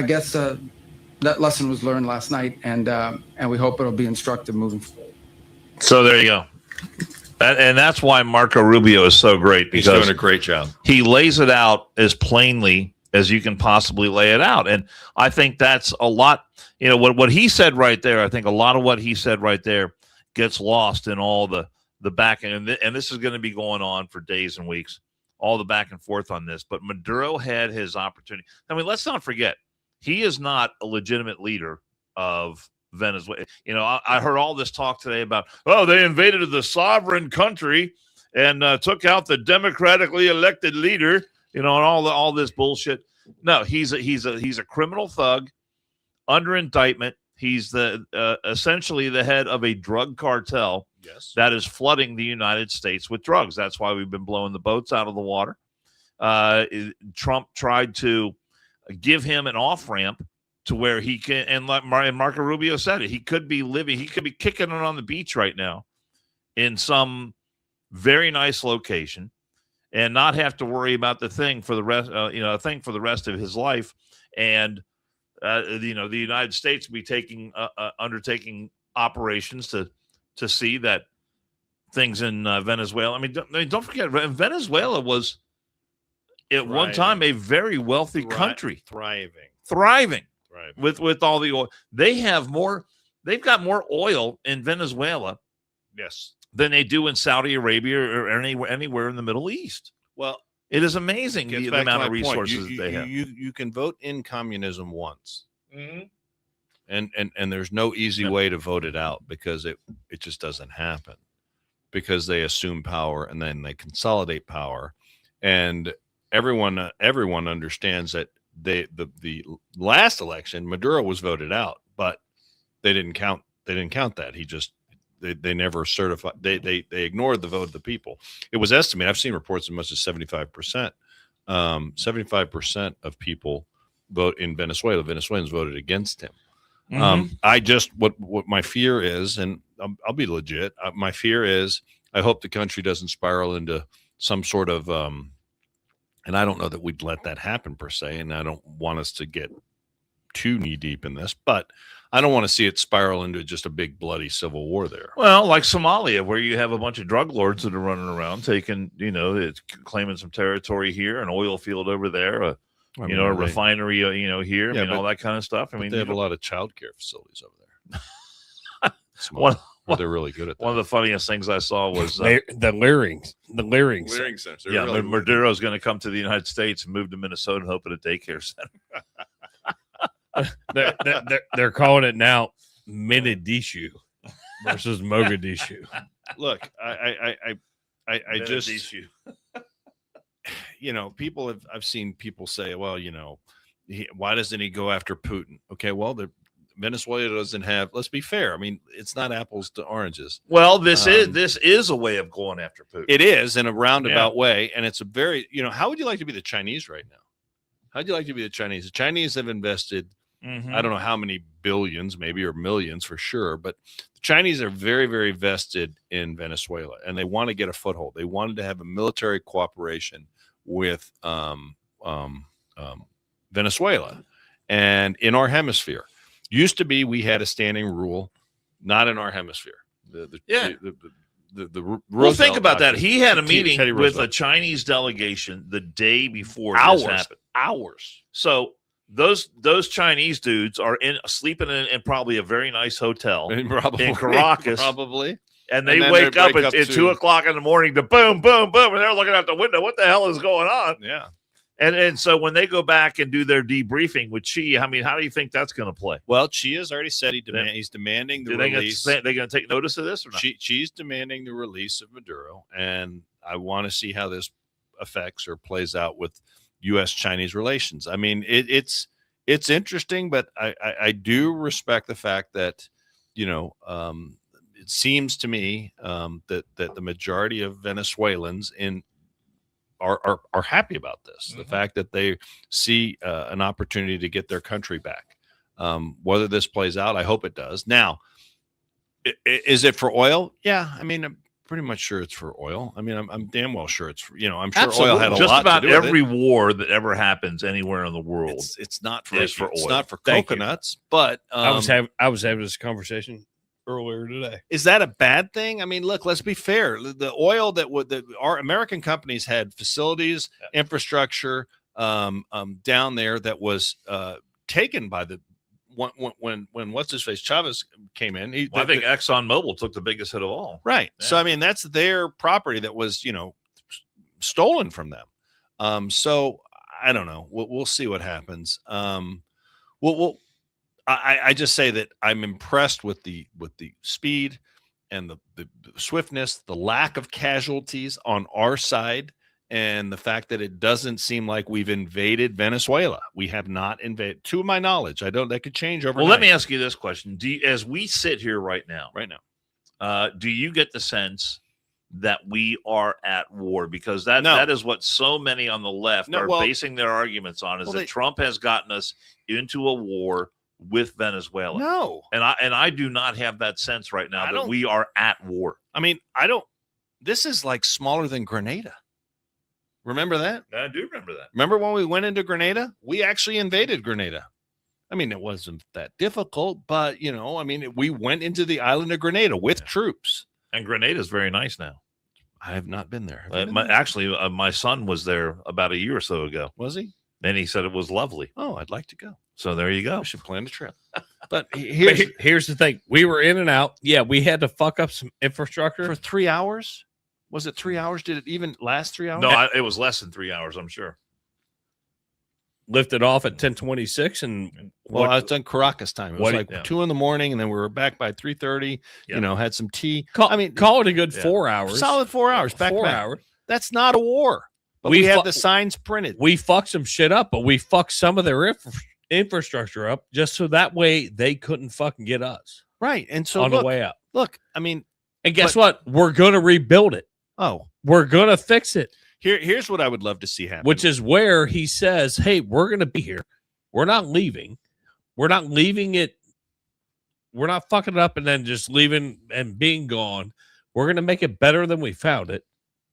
guess that lesson was learned last night, and we hope it'll be instructive moving forward. So there you go. And that's why Marco Rubio is so great, because he's doing a great job. He lays it out as plainly as you can possibly lay it out. And I think that's a lot, what he said right there. I think a lot of what he said right there gets lost in all the back end. And this is going to be going on for days and weeks, all the back and forth on this. But Maduro had his opportunity. I mean, let's not forget, he is not a legitimate leader of Venezuela. I heard all this talk today about, they invaded the sovereign country and took out the democratically elected leader, and all this bullshit. No, he's a criminal thug under indictment. He's essentially the head of a drug cartel. Yes. That is flooding the United States with drugs. That's why we've been blowing the boats out of the water. Trump tried to give him an off-ramp to where he can, and Marco Rubio said it, he could be kicking it on the beach right now in some very nice location and not have to worry about the thing for the rest, for the rest of his life. And, the United States will be undertaking operations to see that things in Venezuela. I mean, don't forget, Venezuela was at one time a very wealthy country, thriving with all the oil. They've got more oil in Venezuela, yes, than they do in Saudi Arabia or anywhere in the Middle East. Well, it is amazing the amount of resources they have. You can vote in communism once. Mm-hmm. And there's no easy way to vote it out, because it just doesn't happen, because they assume power and then they consolidate power, and everyone understands that the last election Maduro was voted out, but they didn't count that. They never certified. They ignored the vote of the people. It was estimated. I've seen reports as much as 75%. 75% of people vote in Venezuela. Venezuelans voted against him. Mm-hmm. What my fear is, and I'll be legit. My fear is, I hope the country doesn't spiral into some sort of, and I don't know that we'd let that happen per se, and I don't want us to get too knee deep in this, but I don't want to see it spiral into just a big bloody civil war there. Well, like Somalia, where you have a bunch of drug lords that are running around taking, it's claiming some territory here, an oil field over there, a refinery, here, all that kind of stuff. They have a lot of child care facilities over there. They're really good at that. One of the funniest things I saw was the Leering Center. Yeah, really Maduro's going to come to the United States and move to Minnesota and open a daycare center. They're calling it now Mogadishu versus Mogadishu. Look, I just, I've seen people say, well, why doesn't he go after Putin? Okay, well, Venezuela doesn't have. Let's be fair. I mean, it's not apples to oranges. Well, this is a way of going after Putin. It is in a roundabout way, and it's a very. How would you like to be the Chinese right now? How'd you like to be the Chinese? The Chinese have invested. I don't know how many billions, maybe, or millions for sure, but the Chinese are very, very vested in Venezuela, and they want to get a foothold. They wanted to have a military cooperation with Venezuela, and in our hemisphere. Used to be we had a standing rule, not in our hemisphere. Well, think about that. He had a meeting with a Chinese delegation the day before this happened. Hours. So those Chinese dudes are sleeping in probably a very nice hotel in Caracas, probably. And they wake up at 2 o'clock in the morning to boom, boom, boom, and they're looking out the window. What the hell is going on? Yeah. And so when they go back and do their debriefing with Xi, I mean, how do you think that's going to play? Well, Xi has already said he's demanding the release. They're going to take notice of this or not? Xi's demanding the release of Maduro, and I want to see how this affects or plays out with U.S.-Chinese relations. I mean, it's interesting, but I do respect the fact that, it seems to me that the majority of Venezuelans are happy about this. Mm-hmm. The fact that they see an opportunity to get their country back. Whether this plays out, I hope it does. Now, is it for oil? Yeah. I mean, pretty much sure it's for oil. I mean, I'm damn well sure it's for, I'm sure Absolutely. oil had a Just lot about to do with every it. war that ever happens anywhere in the world. It's not for is for It's oil. not for Thank you. coconuts, but I was having this conversation earlier today. is that a bad thing? I mean, look, let's be fair. The oil that our American companies had facilities, infrastructure down there that was taken by the when what's his face Chavez came in. I think ExxonMobil took the biggest hit of all. Right. Yeah. So I mean, that's their property that was stolen from them. So I don't know. We'll see what happens. I just say that I'm impressed with the speed and the swiftness, the lack of casualties on our side, and the fact that it doesn't seem like we've invaded Venezuela. We have not invaded, to my knowledge. That could change overnight. Well, let me ask you this question: as we sit here right now, do you get the sense that we are at war? Because that is what so many on the left are basing their arguments on, is that Trump has gotten us into a war with Venezuela. No. And I do not have that sense right now that we are at war. I mean, this is like smaller than Grenada. Remember that? I do remember that. Remember when we went into Grenada? We actually invaded Grenada. I mean, it wasn't that difficult, but we went into the island of Grenada with troops. And Grenada is very nice now. I have not been there. My son was there about a year or so ago. Was he? And he said it was lovely. Oh, I'd like to go. So there you go. We should plan a trip. But here's the thing. We were in and out. Yeah, we had to fuck up some infrastructure. For 3 hours? Was it 3 hours? Did it even last 3 hours? No, it was less than 3 hours, I'm sure. Lifted off at 10:26, and it's on Caracas time. It was 2 a.m, and then we were back by 3:30. Yep. Had some tea. Call it a good 4 hours. Solid 4 hours. Back 4 hours. That's not a war. But we have the signs printed. We fucked some shit up, but we fucked some of their infrastructure up just so that way they couldn't fucking get us. Right. And so the way up. Look, I mean, and guess what? We're gonna rebuild it. Oh, we're gonna fix it. Here's what I would love to see happen. Which is where he says, hey, we're gonna be here. We're not leaving. We're not leaving it. We're not fucking it up and then just leaving and being gone. We're gonna make it better than we found it.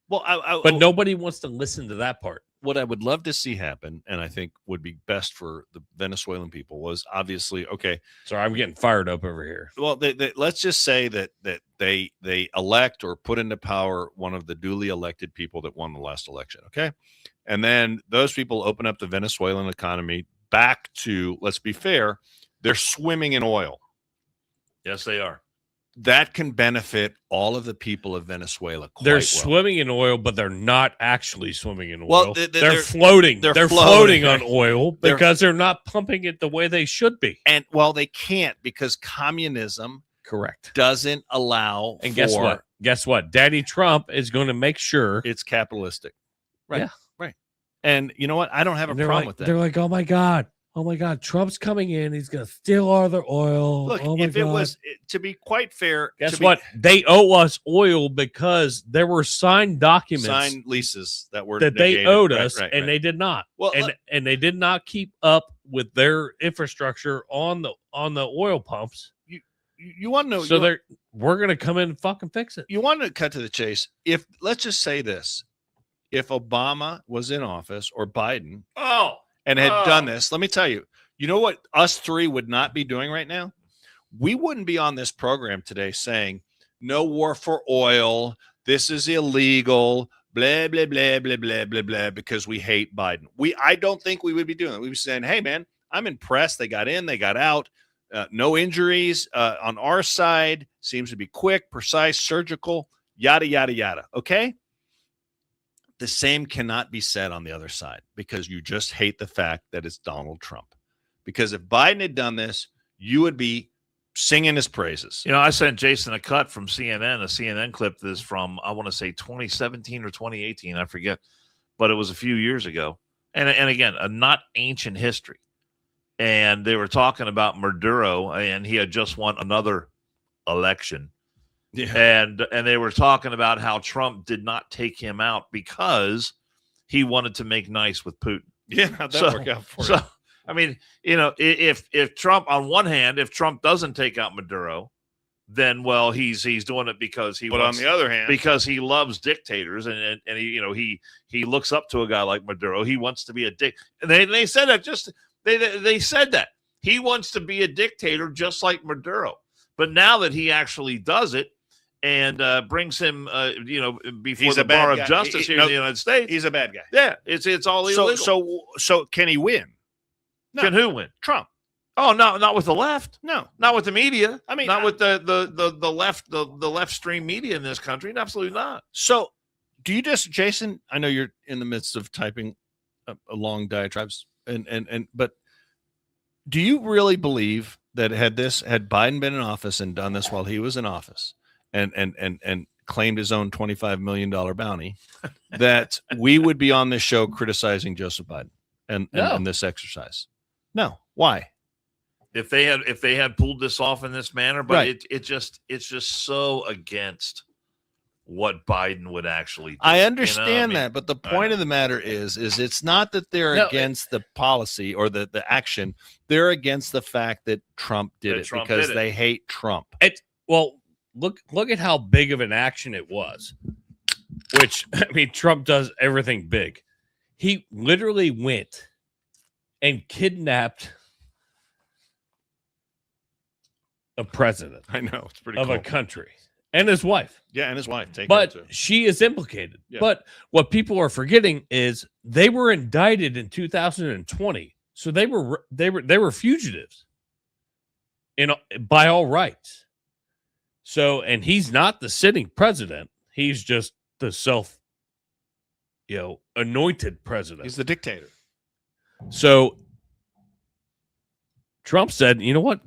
Well, but nobody wants to listen to that part. What I would love to see happen, and I think would be best for the Venezuelan people, was obviously Sorry, I'm getting fired up over here. Well, let's just say that they elect or put into power one of the duly elected people that won the last election. Okay, and then those people open up the Venezuelan economy back to, let's be fair, they're swimming in oil. Yes, they are. That can benefit all of the people of Venezuela. They're swimming in oil, but they're not actually swimming in oil. Well, they're floating. They're floating on oil because they're not pumping it the way they should be. And they can't, because communism doesn't allow. And guess what? Guess what? Daddy Trump is going to make sure it's capitalistic. Right. Yeah. Right. And you know what? I don't have a problem with that. They're like, oh my God, Trump's coming in. He's going to steal all their oil. Look, if it was, to be quite fair, guess what? They owe us oil because there were signed documents, signed leases that they owed us, and right. They did not. Well, and they did not keep up with their infrastructure on the oil pumps. You want to know? So we're going to come in and fucking fix it. You want to cut to the chase? If let's just say this: if Obama was in office or Biden, and had done this, let me tell you, you know what us three would not be doing right now? We wouldn't be on this program today saying, no war for oil, this is illegal, blah, blah, blah, blah, blah, blah, blah, because we hate Biden. I don't think we would be doing it. We'd be saying, hey, man, I'm impressed. They got in, they got out. No injuries on our side. Seems to be quick, precise, surgical, yada, yada, yada. Okay? The same cannot be said on the other side, because you just hate the fact that it's Donald Trump. Because if Biden had done this, you would be singing his praises. I sent Jason a cut from CNN, a CNN clip that is from, I want to say 2017 or 2018. I forget, but it was a few years ago. And again, a not ancient history. And they were talking about Maduro, and he had just won another election. Yeah. And they were talking about how Trump did not take him out because he wanted to make nice with Putin. Yeah, how'd that work out for you? I mean, if Trump, on one hand, if Trump doesn't take out Maduro, then well, he's doing it because he. But wants, on the other hand, because he loves dictators, and he looks up to a guy like Maduro. He wants to be a dick. And they said that they said that he wants to be a dictator just like Maduro. But now that he actually does it and brings him, before the bar of justice here in the United States, he's a bad guy. Yeah, it's all illegal. So can he win? No. Can who win? Trump. Oh, no, not with the left. No, not with the media. I mean, not with the left, the left stream media in this country. Absolutely not. So, do you just, Jason? I know you're in the midst of typing a long diatribes, but do you really believe that had Biden been in office and done this while he was in office, and claimed his own $25 million bounty, that we would be on this show criticizing Joseph Biden and this exercise? No. Why? If they had pulled this off in this manner, but right. it's just so against what Biden would actually do. I understand that, but the point of the matter is it's not that they're against the policy or the action. They're against the fact that Trump did it because they hate Trump. Well, look at how big of an action it was. Which, I mean, Trump does everything big. He literally went and kidnapped a president. I know, it's pretty of cool. a country, and his wife. Yeah, and his wife. But she is implicated. Yeah. But what people are forgetting is they were indicted in 2020, so they were fugitives by all rights. So, and he's not the sitting president; he's just the anointed president. He's the dictator. So Trump said, "You know what?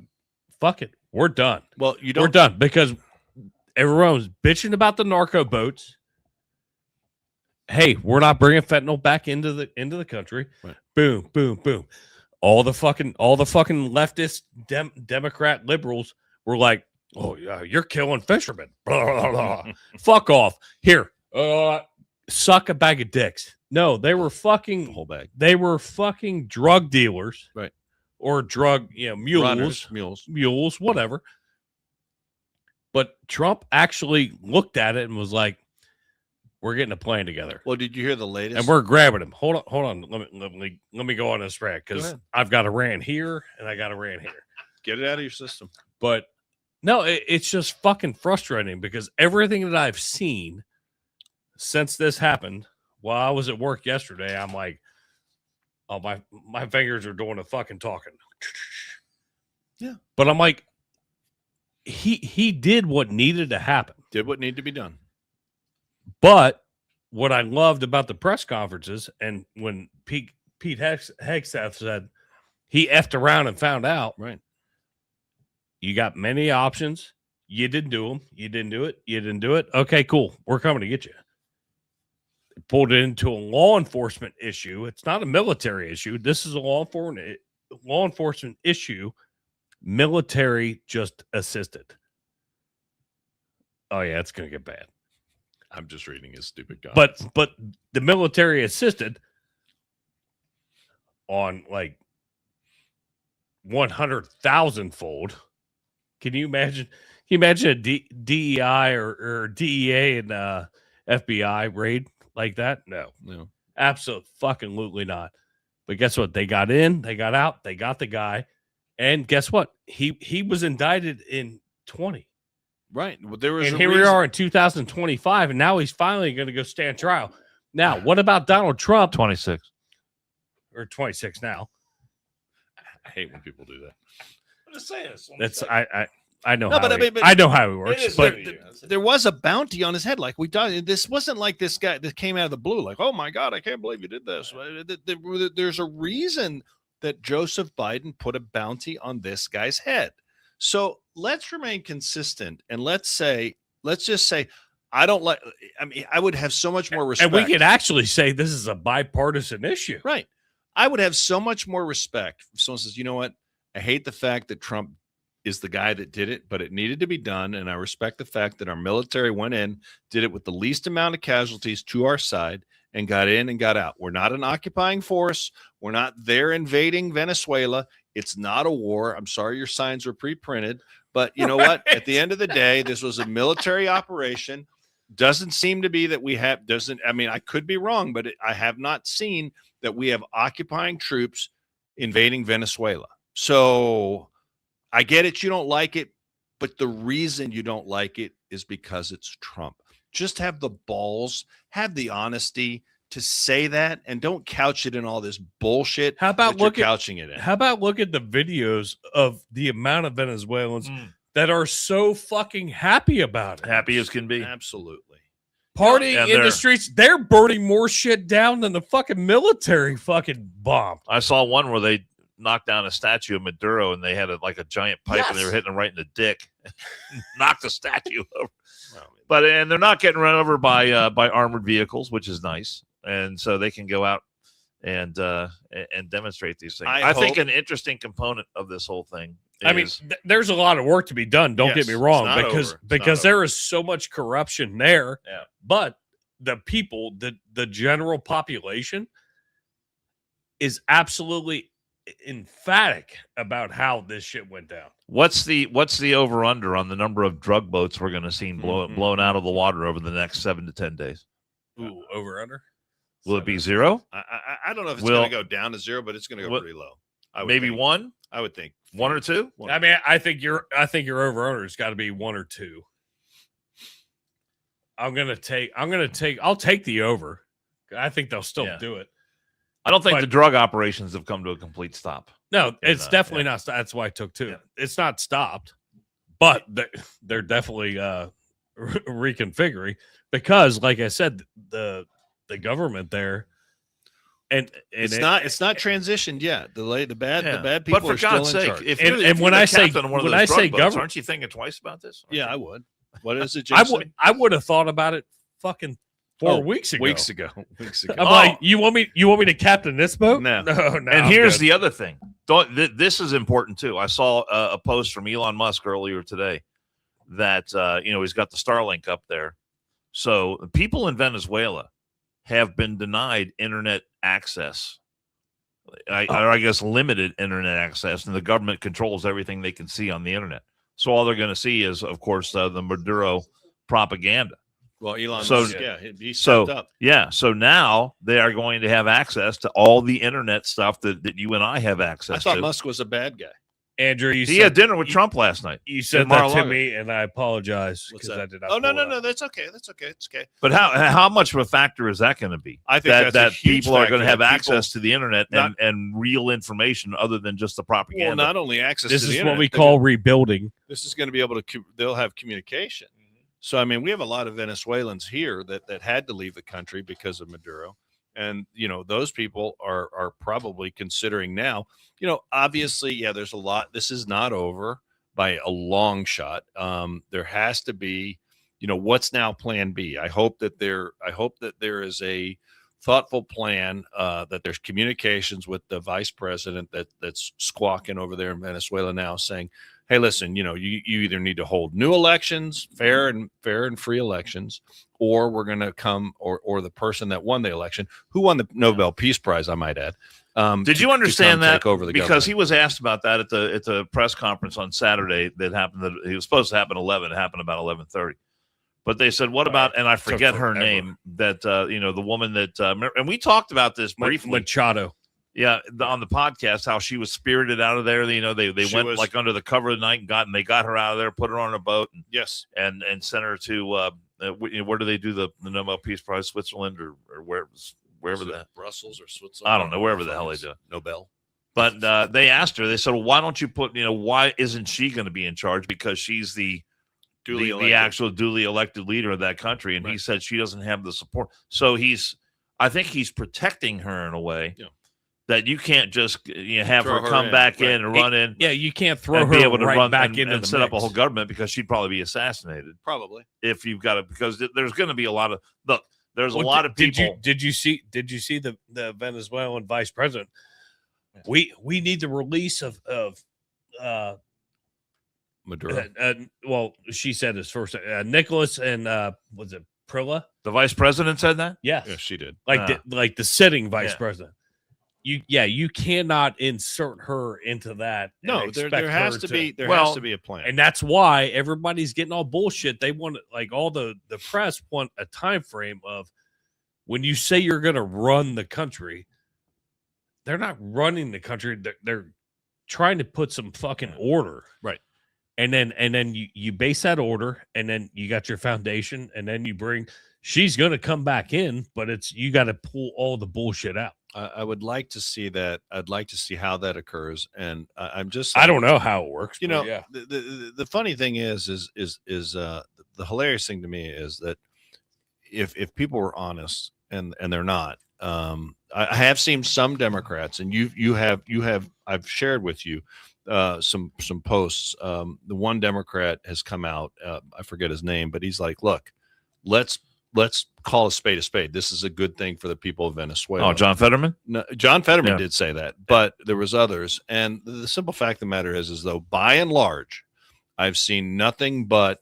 Fuck it. We're done." Well, we're done because everyone was bitching about the narco boats. Hey, we're not bringing fentanyl back into the country. Right. Boom, boom, boom. All the fucking leftist Democrat liberals were like, "Oh yeah, you're killing fishermen." Blah, blah, blah. Fuck off. Here, suck a bag of dicks. No, they were fucking whole bag. They were fucking drug dealers, right? Or drug, mules, runners, mules, whatever. But Trump actually looked at it and was like, "We're getting a plan together." Well, did you hear the latest? And we're grabbing him. Hold on. Let me go on this track because I've got a rant here and I got a rant here. Get it out of your system. But no, it's just fucking frustrating because everything that I've seen since this happened, while I was at work yesterday, I'm like, oh, my fingers are doing the fucking talking. Yeah. But I'm like, he did what needed to happen. Did what needed to be done. But what I loved about the press conferences, and when Pete Hegseth said he effed around and found out, right? You got many options. You didn't do them. You didn't do it. You didn't do it. Okay, cool. We're coming to get you. Pulled it into a law enforcement issue. It's not a military issue. This is a law enforcement issue. Military just assisted. Oh yeah, it's gonna get bad. I'm just reading his stupid comments. But the military assisted on like 100,000-fold. Can you imagine? Can you imagine a DEI or DEA and FBI raid like that? No, absolutely not. But guess what? They got in, they got out, they got the guy, and guess what? He was indicted in 20. Right. Well, there was, and here we are in 2025, and now he's finally going to go stand trial. Now, what about Donald Trump? 26 or 26 now. I hate when people do that. I'm just saying. That's I know. No, but I know how he works. But there was a bounty on his head, like we done. This wasn't like this guy that came out of the blue, like, oh my God, I can't believe you did this. There's a reason that Joseph Biden put a bounty on this guy's head. So let's remain consistent, and let's just say, I would have so much more respect. And we could actually say this is a bipartisan issue. Right. I would have so much more respect if someone says, you know what? I hate the fact that Trump is the guy that did it, but it needed to be done. And I respect the fact that our military went in, did it with the least amount of casualties to our side, and got in and got out. We're not an occupying force. We're not there invading Venezuela. It's not a war. I'm sorry your signs were pre-printed, but you know what? At the end of the day, this was a military operation. Doesn't seem to be that we have, doesn't, I mean, I could be wrong, but I have not seen that we have occupying troops invading Venezuela. So I get it. You don't like it, but the reason you don't like it is because it's Trump. Just have the balls, have the honesty to say that, and don't couch it in all this bullshit. How about look couching it in? How about look at the videos of the amount of Venezuelans that are so fucking happy about it? Happy as can be. Absolutely. Partying in the streets. They're burning more shit down than the fucking military fucking bombed. I saw one where they knocked down a statue of Maduro and they had like a giant pipe and they were hitting him right in the dick. Knocked the statue over. And they're not getting run over by armored vehicles, which is nice. And so they can go out and demonstrate these things. I think an interesting component of this whole thing is, I mean, there's a lot of work to be done. Don't get me wrong, because there is so much corruption there. Yeah. But the people, the general population, is absolutely emphatic about how this shit went down. What's the over under on the number of drug boats we're going to see blown out of the water over the next 7 to 10 days? Ooh, over under. Will it be 0? I don't know if it's going to go down to 0, but it's going to go pretty low. Maybe think. 1. I would think 1 or 2. I mean, I think your over under has got to be 1 or 2. I'll take the over. I think they'll still do it. I don't think the drug operations have come to a complete stop. No, it's definitely not. That's why I took 2. Yeah. It's not stopped, but they're definitely reconfiguring because, like I said, the government there, and it's not transitioned yet. The bad people but for are God's still in sake, charge. If when I say government, aren't you thinking twice about this? Yeah, I would. What is it? Jason? I would have thought about it fucking 4 weeks ago. Weeks ago. I'm like, you want me to captain this boat? No. And here's the other thing. This is important too. I saw a post from Elon Musk earlier today that he's got the Starlink up there. So people in Venezuela have been denied internet access. I guess limited internet access, and the government controls everything they can see on the internet. So all they're going to see is, of course, the Maduro propaganda. Well, Elon Musk, he stepped up. Yeah, so now they are going to have access to all the internet stuff that you and I have access to. I thought Musk was a bad guy. Andrew, he had dinner with Trump last night. You said that to me, and I apologize because I did not. Oh, no. That's okay. That's okay. It's okay. But how much of a factor is that going to be? I think that people are going to have access to the internet and real information other than just the propaganda. Well, not only access to the internet. This is what we call rebuilding. This is going to be able to, they'll have communication. So, I mean, we have a lot of Venezuelans here that had to leave the country because of Maduro. And, those people are probably considering now, obviously, there's a lot. This is not over by a long shot. There has to be, what's now plan B? I hope that there is a thoughtful plan, that there's communications with the vice president that's squawking over there in Venezuela now saying, hey, listen, you either need to hold new elections, fair and free elections, or we're going to come, or the person that won the election, who won the Nobel Peace Prize, I might add. Did you understand that? Over the because government. He was asked about that at the press conference on Saturday that happened. That he was supposed to happen 11. It happened about 11:30. But they said, what about, and I forget her name, that, the woman that, and we talked about this briefly. Machado. Yeah, on the podcast, how she was spirited out of there. They went like under the cover of the night and they got her out of there, put her on a boat, and sent her to where do they do the Nobel Peace Prize? Switzerland or wherever the Brussels or Switzerland? I don't know, wherever the hell they do Nobel. But they asked her. They said, well, why don't you put why isn't she going to be in charge? Because she's the actual duly elected leader of that country, and he said she doesn't have the support. So I think he's protecting her in a way. Yeah. That you can't just have her come back in and run in. Yeah, you can't throw her be able to right run back in and set up a whole government because she'd probably be assassinated. Probably if you've got it, because there's going to be a lot of There's a lot of people. Did you see the Venezuelan vice president? We need the release of Maduro. Well, she said his first Nicholas and was it Prilla? The vice president said that. Yes. Yeah, she did. Like the sitting vice president. you cannot insert her into that. No, there has to be a plan. And that's why everybody's getting all bullshit. They want, like, all the press want a time frame of when you say you're going to run the country. They're not running the country. They're trying to put some fucking order. Right. And then you base that order, and then you got your foundation, and then you bring, she's going to come back in, but you got to pull all the bullshit out. I would like to see that. I'd like to see how that occurs. And I'm just, I don't know how it works. You know, yeah. The funny thing is the hilarious thing to me is that if people were honest, and they're not, I have seen some Democrats, and I've shared with you some posts. The one Democrat has come out, I forget his name, but he's like, look, let's call a spade a spade. This is a good thing for the people of Venezuela. Oh, John Fetterman? No, John Fetterman did say that, but there was others. And the simple fact of the matter is though, by and large, I've seen nothing but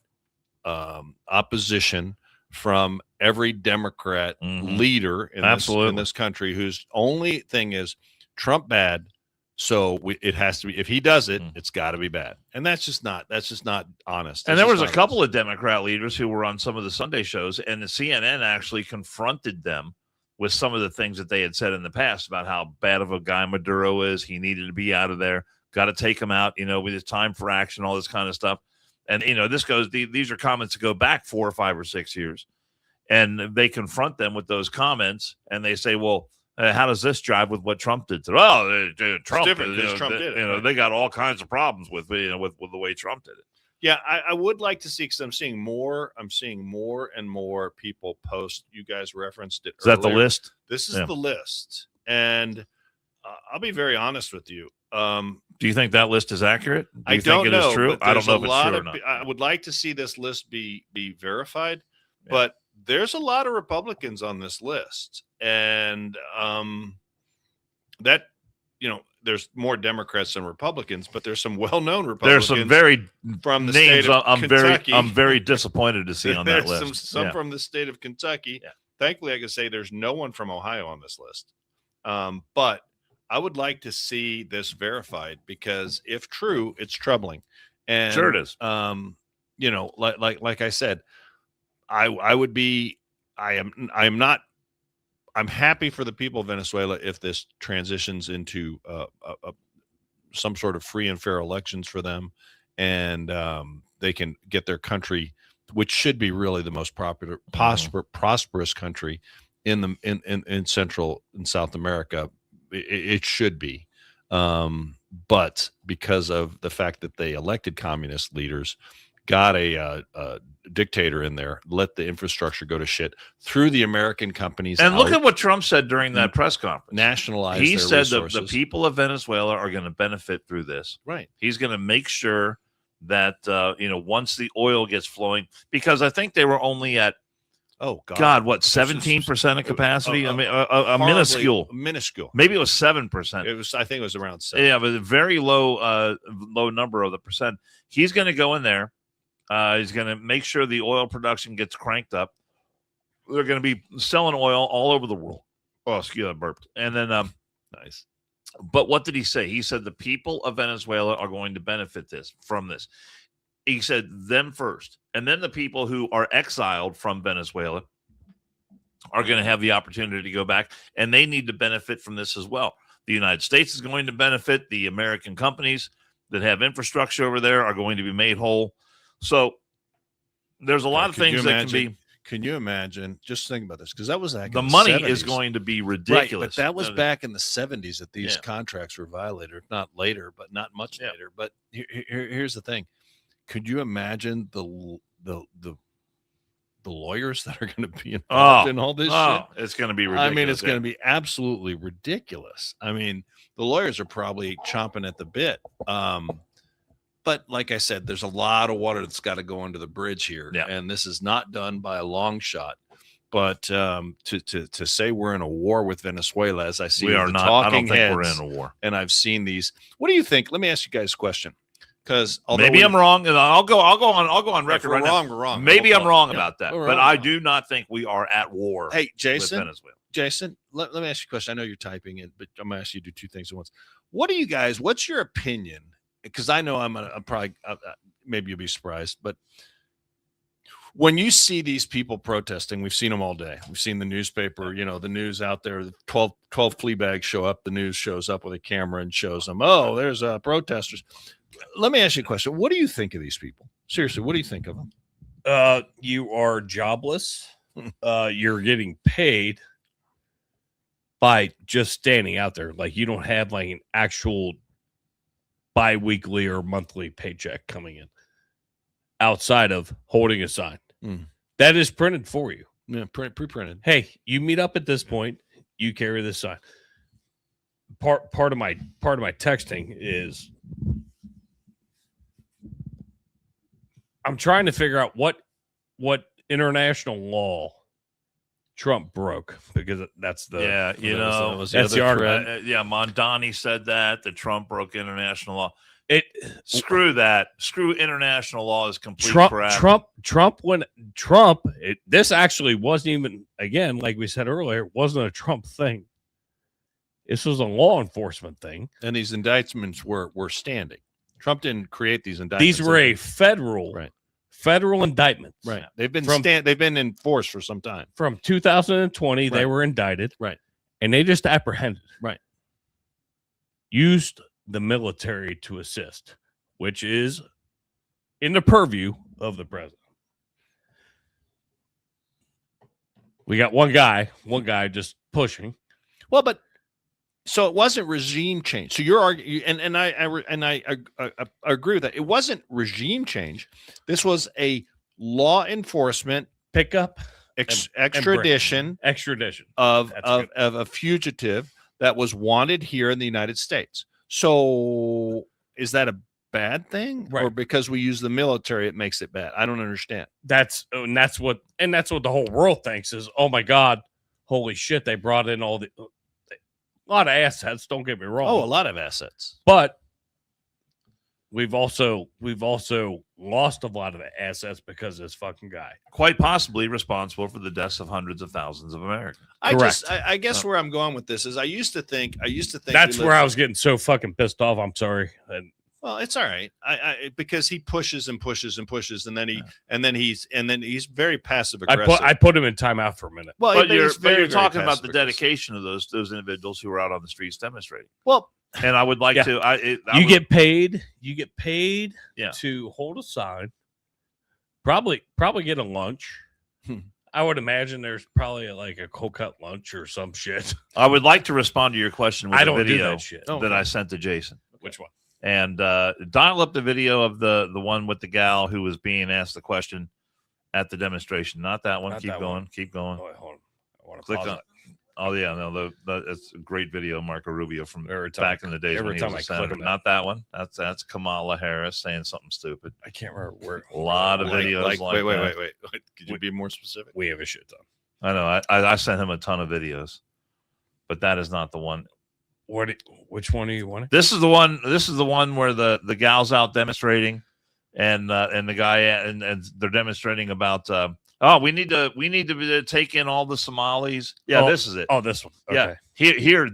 opposition from every Democrat leader in this country, whose only thing is Trump bad. So it has to be, if he does it, it's got to be bad. And that's just not honest. And there was a couple of Democrat leaders who were on some of the Sunday shows, and the CNN actually confronted them with some of the things that they had said in the past about how bad of a guy Maduro is. He needed to be out of there. Got to take him out, with his time for action, all this kind of stuff. And, these are comments that go back 4 or 5 or 6 years. And they confront them with those comments, and they say, well, how does this jive with what Trump did? Well, Trump, Trump did it. They got all kinds of problems with the way Trump did it. Yeah, I would like to see, because I'm seeing more and more people post. You guys referenced it. Is that the list? This is the list. And I'll be very honest with you. Do you think that list is accurate? I don't know. It is true? I don't know if it's true or not. I would like to see this list be verified, but there's a lot of Republicans on this list, and that, there's more Democrats than Republicans, but there's some well-known Republicans. There's some very from the names state of Kentucky. I'm very disappointed to see on that there's list. Some from the state of Kentucky. Yeah. Thankfully, I can say there's no one from Ohio on this list. But I would like to see this verified, because if true, it's troubling. And sure it is. Like I said, I'm happy for the people of Venezuela if this transitions into some sort of free and fair elections for them, and they can get their country, which should be really the most prosperous country in Central and South America. It should be, but because of the fact that they elected communist leaders, got a dictator in there, let the infrastructure go to shit, threw the American companies and out. Look at what Trump said during that press conference. Nationalize He their said resources. the people of Venezuela are going to benefit through this. Right. He's going to make sure that, once the oil gets flowing, because I think they were only at, what, 17% of capacity? Minuscule. Maybe it was 7%. I think it was around 7. Yeah, but a very low number of the percent. He's going to go in there. He's going to make sure the oil production gets cranked up. They're going to be selling oil all over the world. Oh, excuse me, I burped. And then, nice. But what did he say? He said the people of Venezuela are going to benefit from this. He said them first. And then the people who are exiled from Venezuela are going to have the opportunity to go back, and they need to benefit from this as well. The United States is going to benefit. The American companies that have infrastructure over there are going to be made whole. So there's a lot of things that can be. Can you imagine? Just think about this, because that was the money 70s. Is going to be ridiculous. Right, but that was back in the 70s that these contracts were violated, not later, but not much later. But here's the thing: could you imagine the lawyers that are going to be involved in all this shit? It's going to be ridiculous. I mean, it's going to be absolutely ridiculous. I mean, the lawyers are probably chomping at the bit. But like I said, there's a lot of water that's got to go under the bridge here, and this is not done by a long shot. But to say we're in a war with Venezuela, as I see, we are not. I don't think we're in a war. And I've seen these. What do you think? Let me ask you guys a question, because maybe I'm wrong, and I'll go on record right now. We're wrong. Maybe I'm wrong about that, but I do not think we are at war. Hey, Jason. With Venezuela. Jason, let me ask you a question. I know you're typing it, but I'm going to ask you to do two things at once. What's your opinion? Because I know I'm probably, maybe you'll be surprised, but when you see these people protesting, we've seen them all day. We've seen the newspaper, the news out there, 12 flea bags show up. The news shows up with a camera and shows them, oh, there's protesters. Let me ask you a question. What do you think of these people? Seriously, what do you think of them? You are jobless. You're getting paid by just standing out there. Like, you don't have like an actual bi-weekly or monthly paycheck coming in outside of holding a sign. That is printed for you. Yeah, pre-printed. Hey, you meet up at this point, you carry this sign. Part of my texting is I'm trying to figure out what international law Trump broke, because that's the that's the argument. Mondani said that Trump broke international law. Screw that. Screw international law is complete crap. This actually wasn't even, again, like we said earlier, it wasn't a Trump thing. This was a law enforcement thing. And these indictments were standing. Trump didn't create these indictments. These were a federal indictments. Right. They've been in force for some time. From 2020, they were indicted. Right. And they just apprehended. Right. Used the military to assist, which is in the purview of the president. We got one guy just pushing. Well, but so it wasn't regime change. So you're arguing, and I agree with that. It wasn't regime change. This was a law enforcement pickup, extradition of a fugitive that was wanted here in the United States. So is that a bad thing, or because we use the military, it makes it bad? I don't understand. That's what the whole world thinks is, oh my God, holy shit, they brought in a lot of assets. Don't get me wrong. Oh, a lot of assets. But we've also lost a lot of assets because of this fucking guy. Quite possibly responsible for the deaths of hundreds of thousands of Americans. I guess where I'm going with this is I used to think that's where I was getting so fucking pissed off. I'm sorry. Well, it's all right. Because he pushes and pushes and pushes, and then he's very passive aggressive. I put him in timeout for a minute. Well, but you're talking about the dedication of those individuals who were out on the streets demonstrating. Well, and I would like to. You get paid to hold a sign. Probably get a lunch. I would imagine there's probably like a cold cut lunch or some shit. I would like to respond to your question with a video that I sent to Jason. Which one? And dial up the video of the one with the gal who was being asked the question at the demonstration. Not that one. Keep going. Oh, wait, hold on. I want to click on it. Oh yeah, no, it's a great video, Marco Rubio from back in the days when he was a senator. Not that one. That's Kamala Harris saying something stupid. I can't remember where. A lot of videos like that. Wait. Could you be more specific? We have a shit ton. I know. I sent him a ton of videos, but that is not the one. Which one are you wanting? This is the one where the gal's out demonstrating, and the guy and they're demonstrating about. We need to take in all the Somalis. Yeah, this is it. Oh, this one. Okay. Yeah,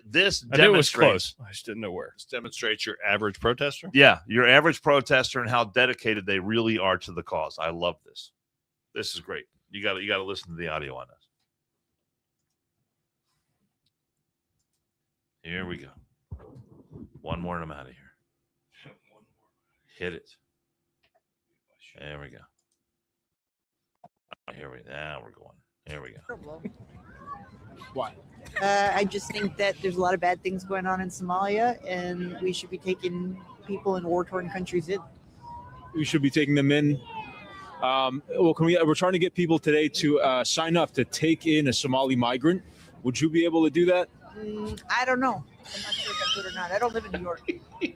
this I knew it was close. I just didn't know where. This demonstrates your average protester. Yeah, your average protester and how dedicated they really are to the cause. I love this. This is great. You got to listen to the audio on this. Here we go. One more and I'm out of here. Hit it. There we go. Now we're going. Here we go. Why? I just think that there's a lot of bad things going on in Somalia, and we should be taking people in war-torn countries in. We should be taking them in. We're trying to get people today to sign up to take in a Somali migrant. Would you be able to do that? I don't know. I'm not sure if I could or not. I don't live in New York.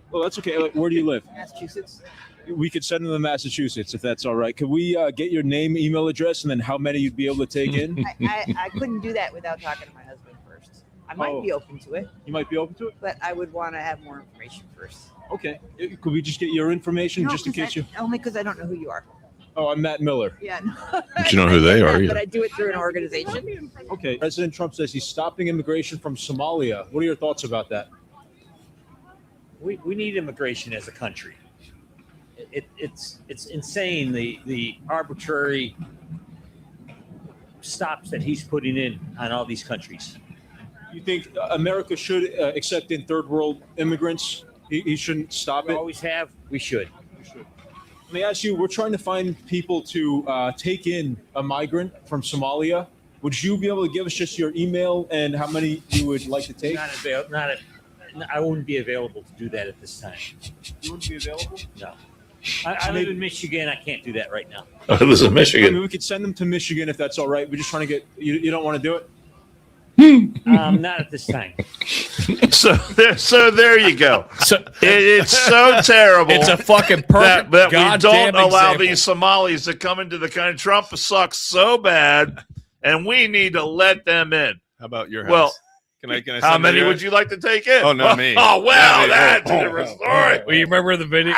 Well, that's okay. Where do you live? Massachusetts. We could send them to Massachusetts if that's all right. Could we get your name, email address, and then how many you'd be able to take in? I couldn't do that without talking to my husband first. I might be open to it. You might be open to it? But I would want to have more information first. Okay. Could we just get your information just in case you... Only because I don't know who you are. Oh, I'm Matt Miller. Yeah. No. But you know who they are, But yeah. I do it through an organization. Okay. President Trump says he's stopping immigration from Somalia. What are your thoughts about that? We need immigration as a country. It's insane the arbitrary stops that he's putting in on all these countries. You think America should accept in third world immigrants? He shouldn't stop We it? always have. We should. Let me ask you, we're trying to find people to take in a migrant from Somalia. Would you be able to give us just your email and how many you would like to take? I wouldn't be available to do that at this time. You wouldn't be available? No. I live in Michigan. I can't do that right now. I was in I Michigan. mean, we could send them to Michigan if that's all right. We're just trying to get, you don't want to do it? Not at this time. So there you go. So It's so terrible. it's a fucking perfect that we goddamn don't allow example. these Somalis to come into the country. Trump sucks so bad, and we need to let them in. How about your house? Well, can I how send many your would house? you like to take in? Oh, not me. Oh, well, Not me. that's Oh, a different oh, story. Well, you remember the video?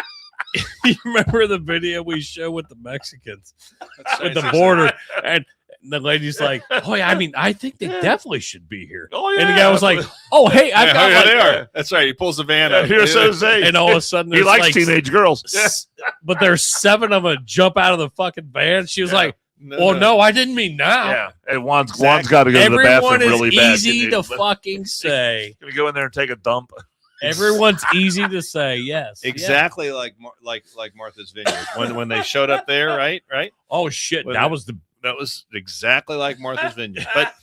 You remember the video we show with the Mexicans with the border, and the lady's like, "Oh yeah, I mean, I think they definitely should be here." Oh, yeah. And the guy was like, "Oh hey, I've Yeah, got yeah, like, they are. That's right. He pulls the van Yeah, up. here's Jose. and all of a sudden He there's likes like, teenage girls. but there's 7 of them jump out of the fucking van. She was Yeah. like, "Well, no, I didn't mean now." Yeah, and Juan's got to go to the Everyone bathroom is really bad. easy to fucking say. Gonna go in there and take a dump. Everyone's easy to say. Yes, Exactly like Martha's Vineyard when they showed up there, right? Oh shit, When that they- was the That was exactly like Martha's Vineyard. But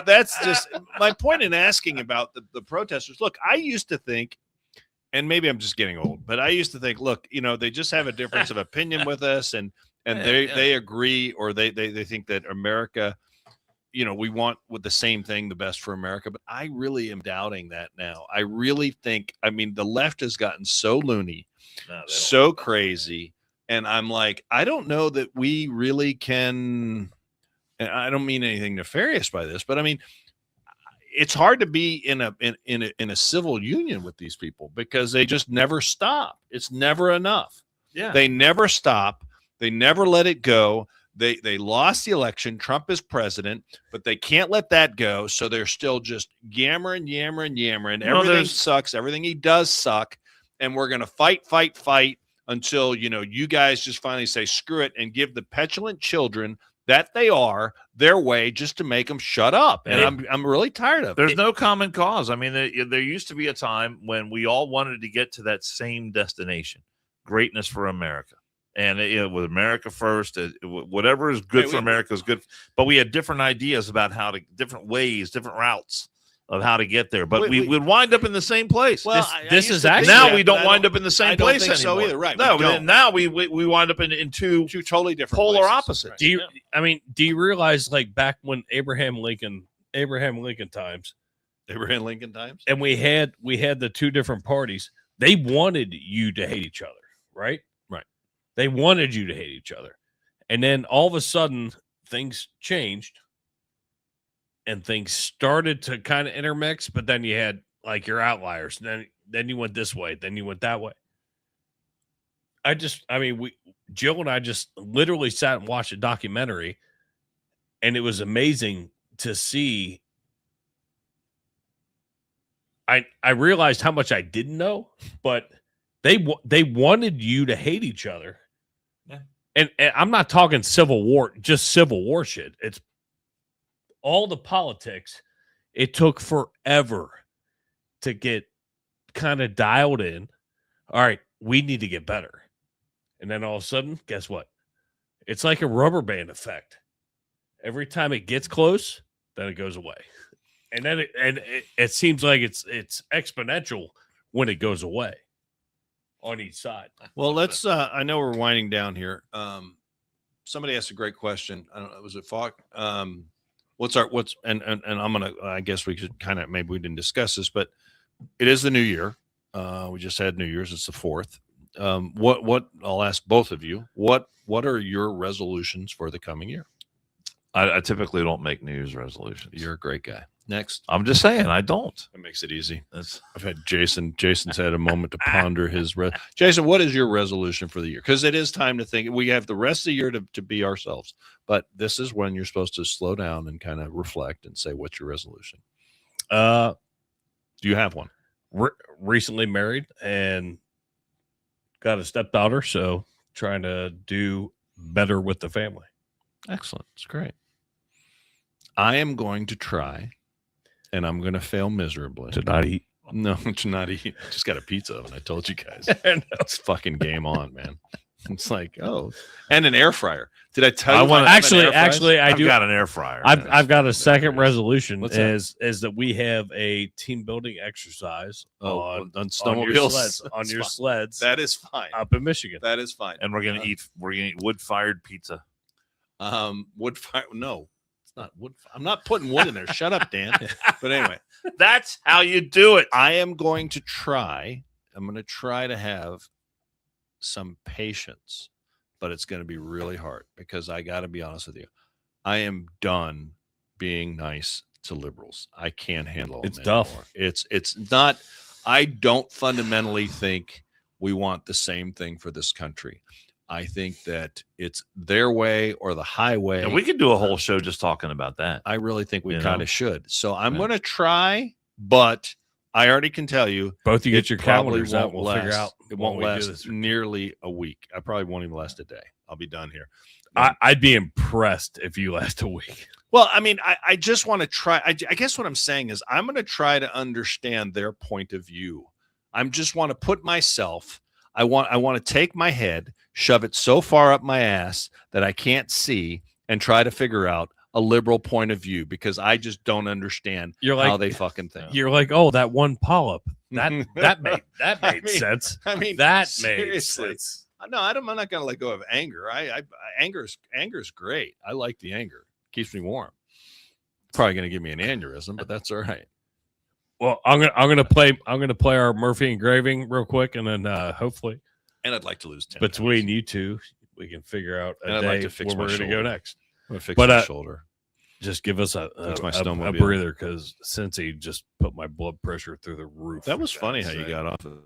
that's just my point in asking about the protesters. Look, I used to think, and maybe I'm just getting old, but I used to think, look, they just have a difference of opinion with us, and they agree, or they think that America, we want with the same thing, the best for America. But I really am doubting that now. I really think, the left has gotten so loony, so crazy. And I'm like, I don't know that we really can, and I don't mean anything nefarious by this, but it's hard to be in a civil union with these people because they just never stop. It's never enough. Yeah. They never stop. They never let it go. They lost the election. Trump is president, but they can't let that go. So they're still just yammering. Everything sucks. Everything he does suck. And we're going to fight until, you guys just finally say, screw it, and give the petulant children that they are their way just to make them shut up. And I'm really tired of it. There's no common cause. There used to be a time when we all wanted to get to that same destination, greatness for America. And with America first, whatever is good for America is good. But we had different ideas about different ways, different routes of how to get there. But we would wind up in the same place. Well, this is actually now we don't wind up in the same I don't place think so anymore. either, right? No, We don't. now we wind up in two totally different polar places. opposites. Do you realize, like, back when Abraham Lincoln times, Abraham Lincoln times, and we had the 2 different parties, they wanted you to hate each other, right? Right. They wanted you to hate each other. And then all of a sudden things changed and things started to kind of intermix, but then you had like your outliers. Then you went this way, then you went that way. Jill and I just literally sat and watched a documentary, and it was amazing to see. I realized how much I didn't know, but they wanted you to hate each other. Yeah. And I'm not talking civil war, just civil war shit. It's all the politics. It took forever to get kind of dialed in. All right, we need to get better. And then all of a sudden, guess what? It's like a rubber band effect. Every time it gets close, then it goes away. And then it seems like it's exponential when it goes away on each side. Well, let's. I know we're winding down here. Somebody asked a great question. I don't know. Was it Falk? And I'm gonna. I guess we could kind of, maybe we didn't discuss this, but it is the new year. We just had New Year's. It's the 4th. What? I'll ask both of you. What are your resolutions for the coming year? I typically don't make New Year's resolutions. You're a great guy. Next. I'm just saying, I don't. That makes it easy. That's I've had Jason. Jason's had a moment to ponder his. Jason, what is your resolution for the year? Because it is time to think. We have the rest of the year to be ourselves, but this is when you're supposed to slow down and kind of reflect and say, "What's your resolution?" Do you have one? Recently married and got a stepdaughter, so trying to do better with the family. Excellent. It's great. I am going to try, and I'm going to fail miserably. To not eat. No, to not eat. I just got a pizza oven. I told you guys. It's fucking game on, man. It's like, oh, and an air fryer. Did I tell you? I want actually I I've do. got an air fryer. I've got a second resolution What's that? is that we have a team building exercise on on your snowmobiles. sleds, on That's your fine. sleds That is fine. up in Michigan. That is fine. and we're gonna eat wood-fired pizza. Wood fire. No, it's not wood. I'm not putting wood in there. Shut up, Dan. But anyway, That's how you do it. I am going to try. I'm going to try to have some patience, but it's going to be really hard because I got to be honest with you. I am done being nice to liberals. I can't handle It's them tough. anymore. It's not. I don't fundamentally think we want the same thing for this country. I think that it's their way or the highway. And we could do a whole show just talking about that. I really think we You kind know? of should. So I'm Yeah. going to try, but I already can tell you Both you it get your probably calendars out. won't We'll figure last- out. It when won't we do last this. nearly a week. I probably won't even last a day. I'll be done here. I'd be impressed if you last a week. Well, I mean, I just want to try. I guess what I'm saying is I'm going to try to understand their point of view. I just want to put myself. I want to take my head, shove it so far up my ass that I can't see, and try to figure out a liberal point of view because I just don't understand You're like how they fucking think. You're like, oh, that one polyp. That made I mean, sense. I mean, That made seriously. sense. No, I'm not going to let go of anger. Anger's great. I like the anger. Keeps me warm. Probably going to give me an aneurysm, but that's all right. Well, I'm gonna play our Murphy engraving real quick, and then hopefully And I'd like to lose 10 between pounds. you two, we can figure out And a I'd day like to fix where my we're gonna go shoulder. next. I'm going to fix But, my shoulder. Just give us a Fix my a snowmobile. breather because Cincy just put my blood pressure through the roof. That was for funny God's how you sake. got off of it.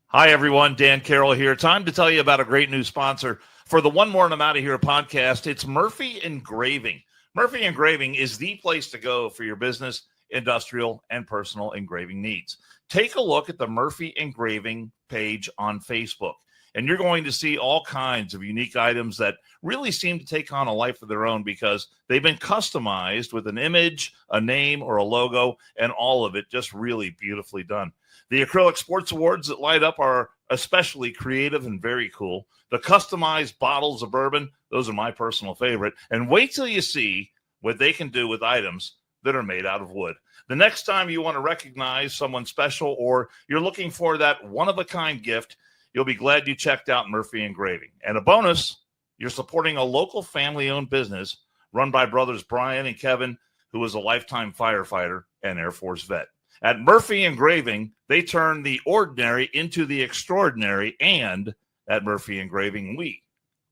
Hi, everyone. Dan Carroll here. Time to tell you about a great new sponsor for the One More and I'm Out of Here podcast. It's Murphy Engraving. Murphy Engraving is the place to go for your business, industrial, and personal engraving needs. Take a look at the Murphy Engraving page on Facebook, and you're going to see all kinds of unique items that really seem to take on a life of their own because they've been customized with an image, a name, or a logo, and all of it just really beautifully done. The acrylic sports awards that light up are especially creative and very cool. The customized bottles of bourbon, those are my personal favorite. And wait till you see what they can do with items that are made out of wood. The next time you want to recognize someone special or you're looking for that one-of-a-kind gift, you'll be glad you checked out Murphy Engraving. And a bonus, you're supporting a local family-owned business run by brothers Brian and Kevin, who is a lifetime firefighter and Air Force vet. At Murphy Engraving, they turn the ordinary into the extraordinary, and at Murphy Engraving, we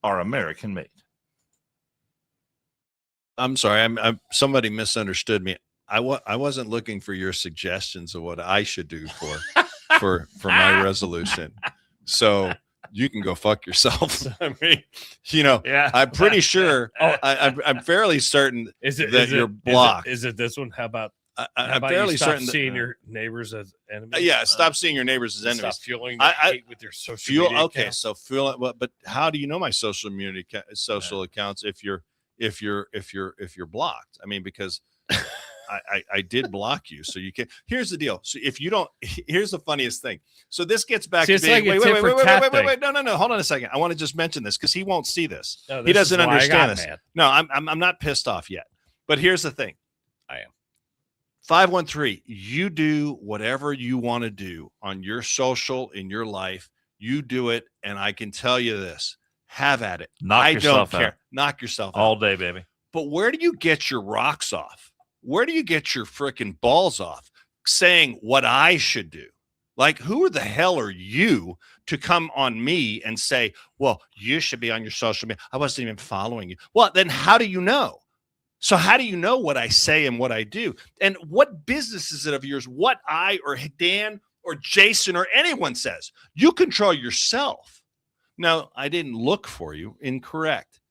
are American-made. I'm sorry. I'm somebody misunderstood me. I wasn't looking for your suggestions of what I should do for my resolution. So you can go fuck yourself. I mean, Yeah. I'm pretty sure. I'm fairly certain that you're blocked. Is it this one? How about I'm fairly stop certain. seeing your neighbors as enemies? Yeah, stop seeing your neighbors as enemies. Stop fueling I- the hate with your social Fuel. media Okay, accounts. so fuel. But how do you know my social accounts if you're blocked? I mean, because I did block you, so you can. Here's the deal. So if you don't, here's the funniest thing. So this gets back See, to it's being. like a Wait, tit for tat thing. No. Hold on a second. I want to just mention this because he won't see this. No, He this is doesn't why I got understand this. mad. No, I'm not pissed off yet. But here's the thing. I am. 513. You do whatever you want to do on your social in your life. You do it, and I can tell you this: have at it. Knock I yourself don't care. out. Knock yourself All out. day, baby. But where do you get your rocks off? Where do you get your freaking balls off saying what I should do? Like, who the hell are you to come on me and say, well, you should be on your social media? I wasn't even following you. Well, then how do you know? So how do you know what I say and what I do? And what business is it of yours? What I or Dan or Jason or anyone says? You control yourself. Now, I didn't look for you. Incorrect.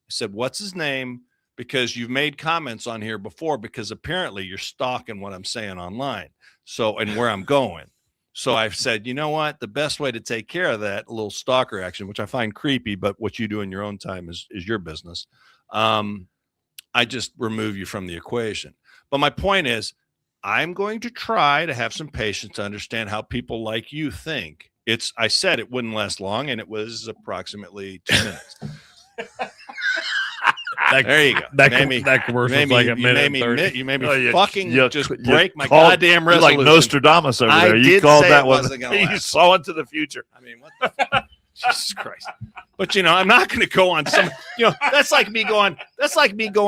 I said, what's his name? Because you've made comments on here before, because apparently you're stalking what I'm saying online. So, and where I'm going. So I've said, you know what? The best way to take care of that, a little stalker action, which I find creepy, but what you do in your own time is your business. I just remove you from the equation. But my point is, I'm going to try to have some patience to understand how people like you think. I said it wouldn't last long, and it was approximately 2 minutes. There you go. That commercial was like a minute and 30. You made me fucking just break my called, goddamn resolution. Like Nostradamus over there. You called that one. You saw into the future. I mean, what the Jesus Christ. But, I'm not going to go on some, that's like me going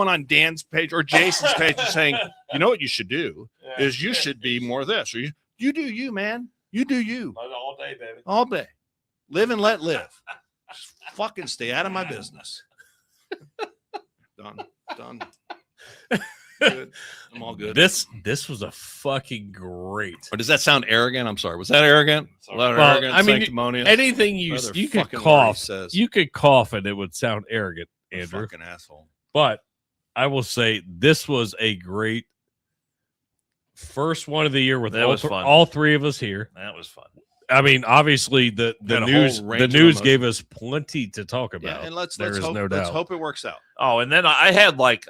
on Dan's page or Jason's page and saying, you know what you should do is you should be more this. Or you do you, man. You do you. All day, baby. All day. Live and let live. Just fucking stay out of my business. Done. Good. I'm all good. This was a fucking great. Or does that sound arrogant? I'm sorry. Was that arrogant? Arrogant, I mean, sanctimonious? anything you could cough, you could cough and it would sound arrogant, Andrew. Fucking asshole. But I will say this was a great first one of the year with all three of us here. That was fun. I mean, obviously the news gave us plenty to talk about. Yeah, and let's hope it works out. Oh, and then I had like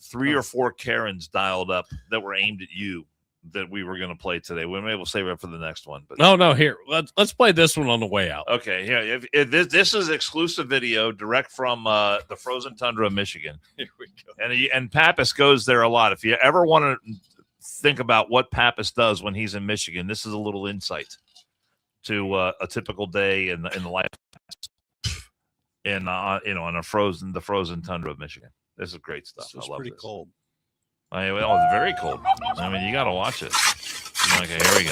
3 or 4 Karens dialed up that were aimed at you that we were going to play today. We may save it for the next one. But no, here let's play this one on the way out. Okay, yeah. If this is exclusive video direct from the frozen tundra of Michigan. Here we go. And Pappas goes there a lot. If you ever want to think about what Pappas does when he's in Michigan, this is a little insight to a typical day in the life in on the frozen tundra of Michigan. This is great stuff. This I love pretty this. cold. It's very cold. I mean, you got to watch it. Okay, here we go.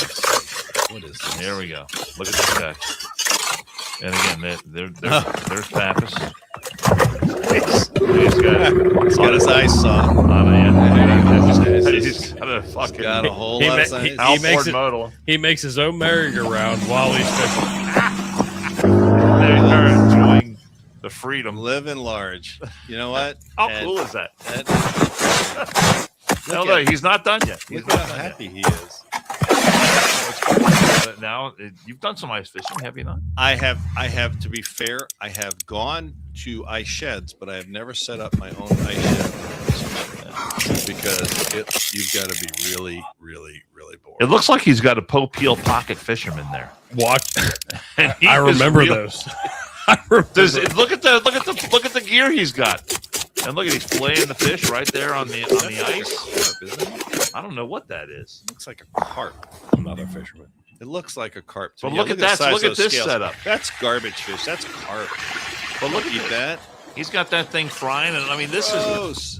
What is this? Here we go. Look at this guy. And again, there's Pappas. He's got his eyes saw. He's got a whole lot of eyes. He makes his own merry-go-round while he's fishing. They're enjoying the freedom. Living large. You know what? How cool is that? No, he's not done yet. Look how happy he is. Now, you've done some ice fishing, have you not? I have. To be fair, I have gone to ice sheds, but I have never set up my own ice shed because you've got to be really, really, really bored. It looks like he's got a Popeil pocket fisherman there. What? I remember those. Look at the gear he's got. And look at he's playing the fish right there on the ice. I don't know what that is. It looks like a carp. Another fisherman. It looks like a carp. But look at that. Look at this setup. That's garbage fish. That's carp. But look at that. He's got that thing frying, and I mean, this is.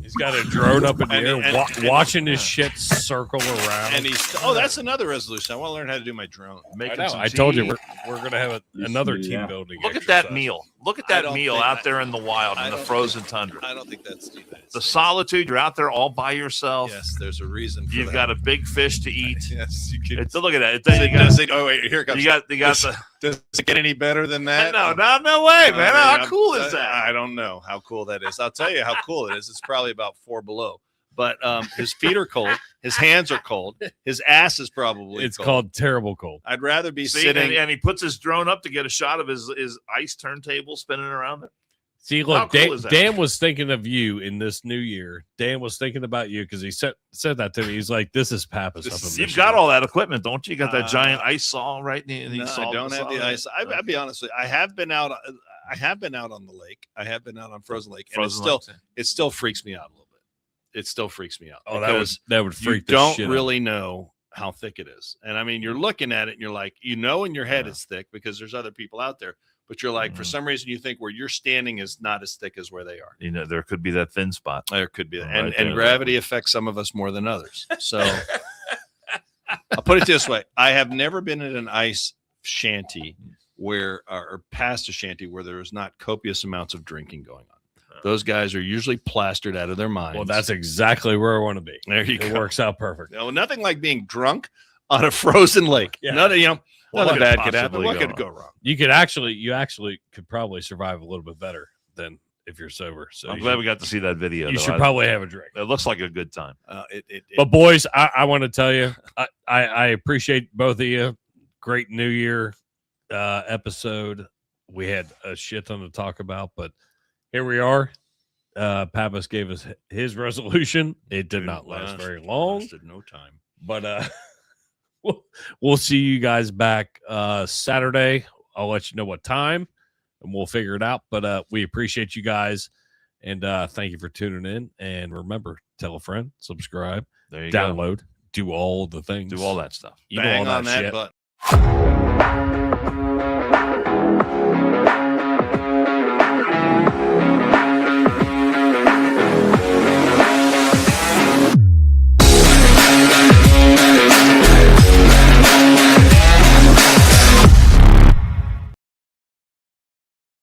He's got a drone up in the air, watching his shit circle around. And that's another resolution. I want to learn how to do my drone. I told you we're going to have another team building. Look at that meal. Look at that meal out there in the wild in the frozen tundra. I don't think that's too bad. The solitude. You're out there all by yourself. Yes, there's a reason. You've got a big fish to eat. Yes, you can. Look at that. Here it comes. Does it get any better than that? No way, man. How cool is that? I don't know how cool that is. I'll tell you how cool it is. It's probably about 4 below. But his feet are cold. His hands are cold. His ass is probably It's called terrible cold. I'd rather be sitting. And he puts his drone up to get a shot of his ice turntable spinning around there. See, look, Dan was thinking of you in this new year. Dan was thinking about you because he said that to me. He's like, "This is Pappas." You've got all that equipment, don't you? You got that giant ice saw right in the No, I don't have the ice. I'll be honest with you. I have been out on the lake. I have been out on frozen lake, and it still freaks me out a little bit. It still freaks me out. Oh, that would freak. You don't really know how thick it is, and I mean, you're looking at it, and you're like, in your head it's thick because there's other people out there. But you're like, for some reason, you think where you're standing is not as thick as where they are. You know, there could be that thin spot. There could be. And gravity affects some of us more than others. So I'll put it this way. I have never been in an ice shanty or past a shanty where there is not copious amounts of drinking going on. Those guys are usually plastered out of their minds. Well, that's exactly where I want to be. there you It go. works out perfect. No, nothing like being drunk on a frozen lake. Yeah. Nothing, nothing could bad could happen. possibly What go could wrong? go wrong? You actually could probably survive a little bit better than if you're sober. So I'm you glad should- we got to see that video. you though. should probably have a drink. It looks like a good time. But boys, I want to tell you, I appreciate both of you. Great New Year episode. We had a shit ton to talk about, but here we are. Pappas gave us his resolution. It did not last very long. Lasted no time. But we'll see you guys back Saturday. I'll let you know what time, and we'll figure it out. But we appreciate you guys, and thank you for tuning in. And remember, tell a friend, subscribe, There you go. download, do all the things, Do all that stuff. You know Bang all on that shit. button.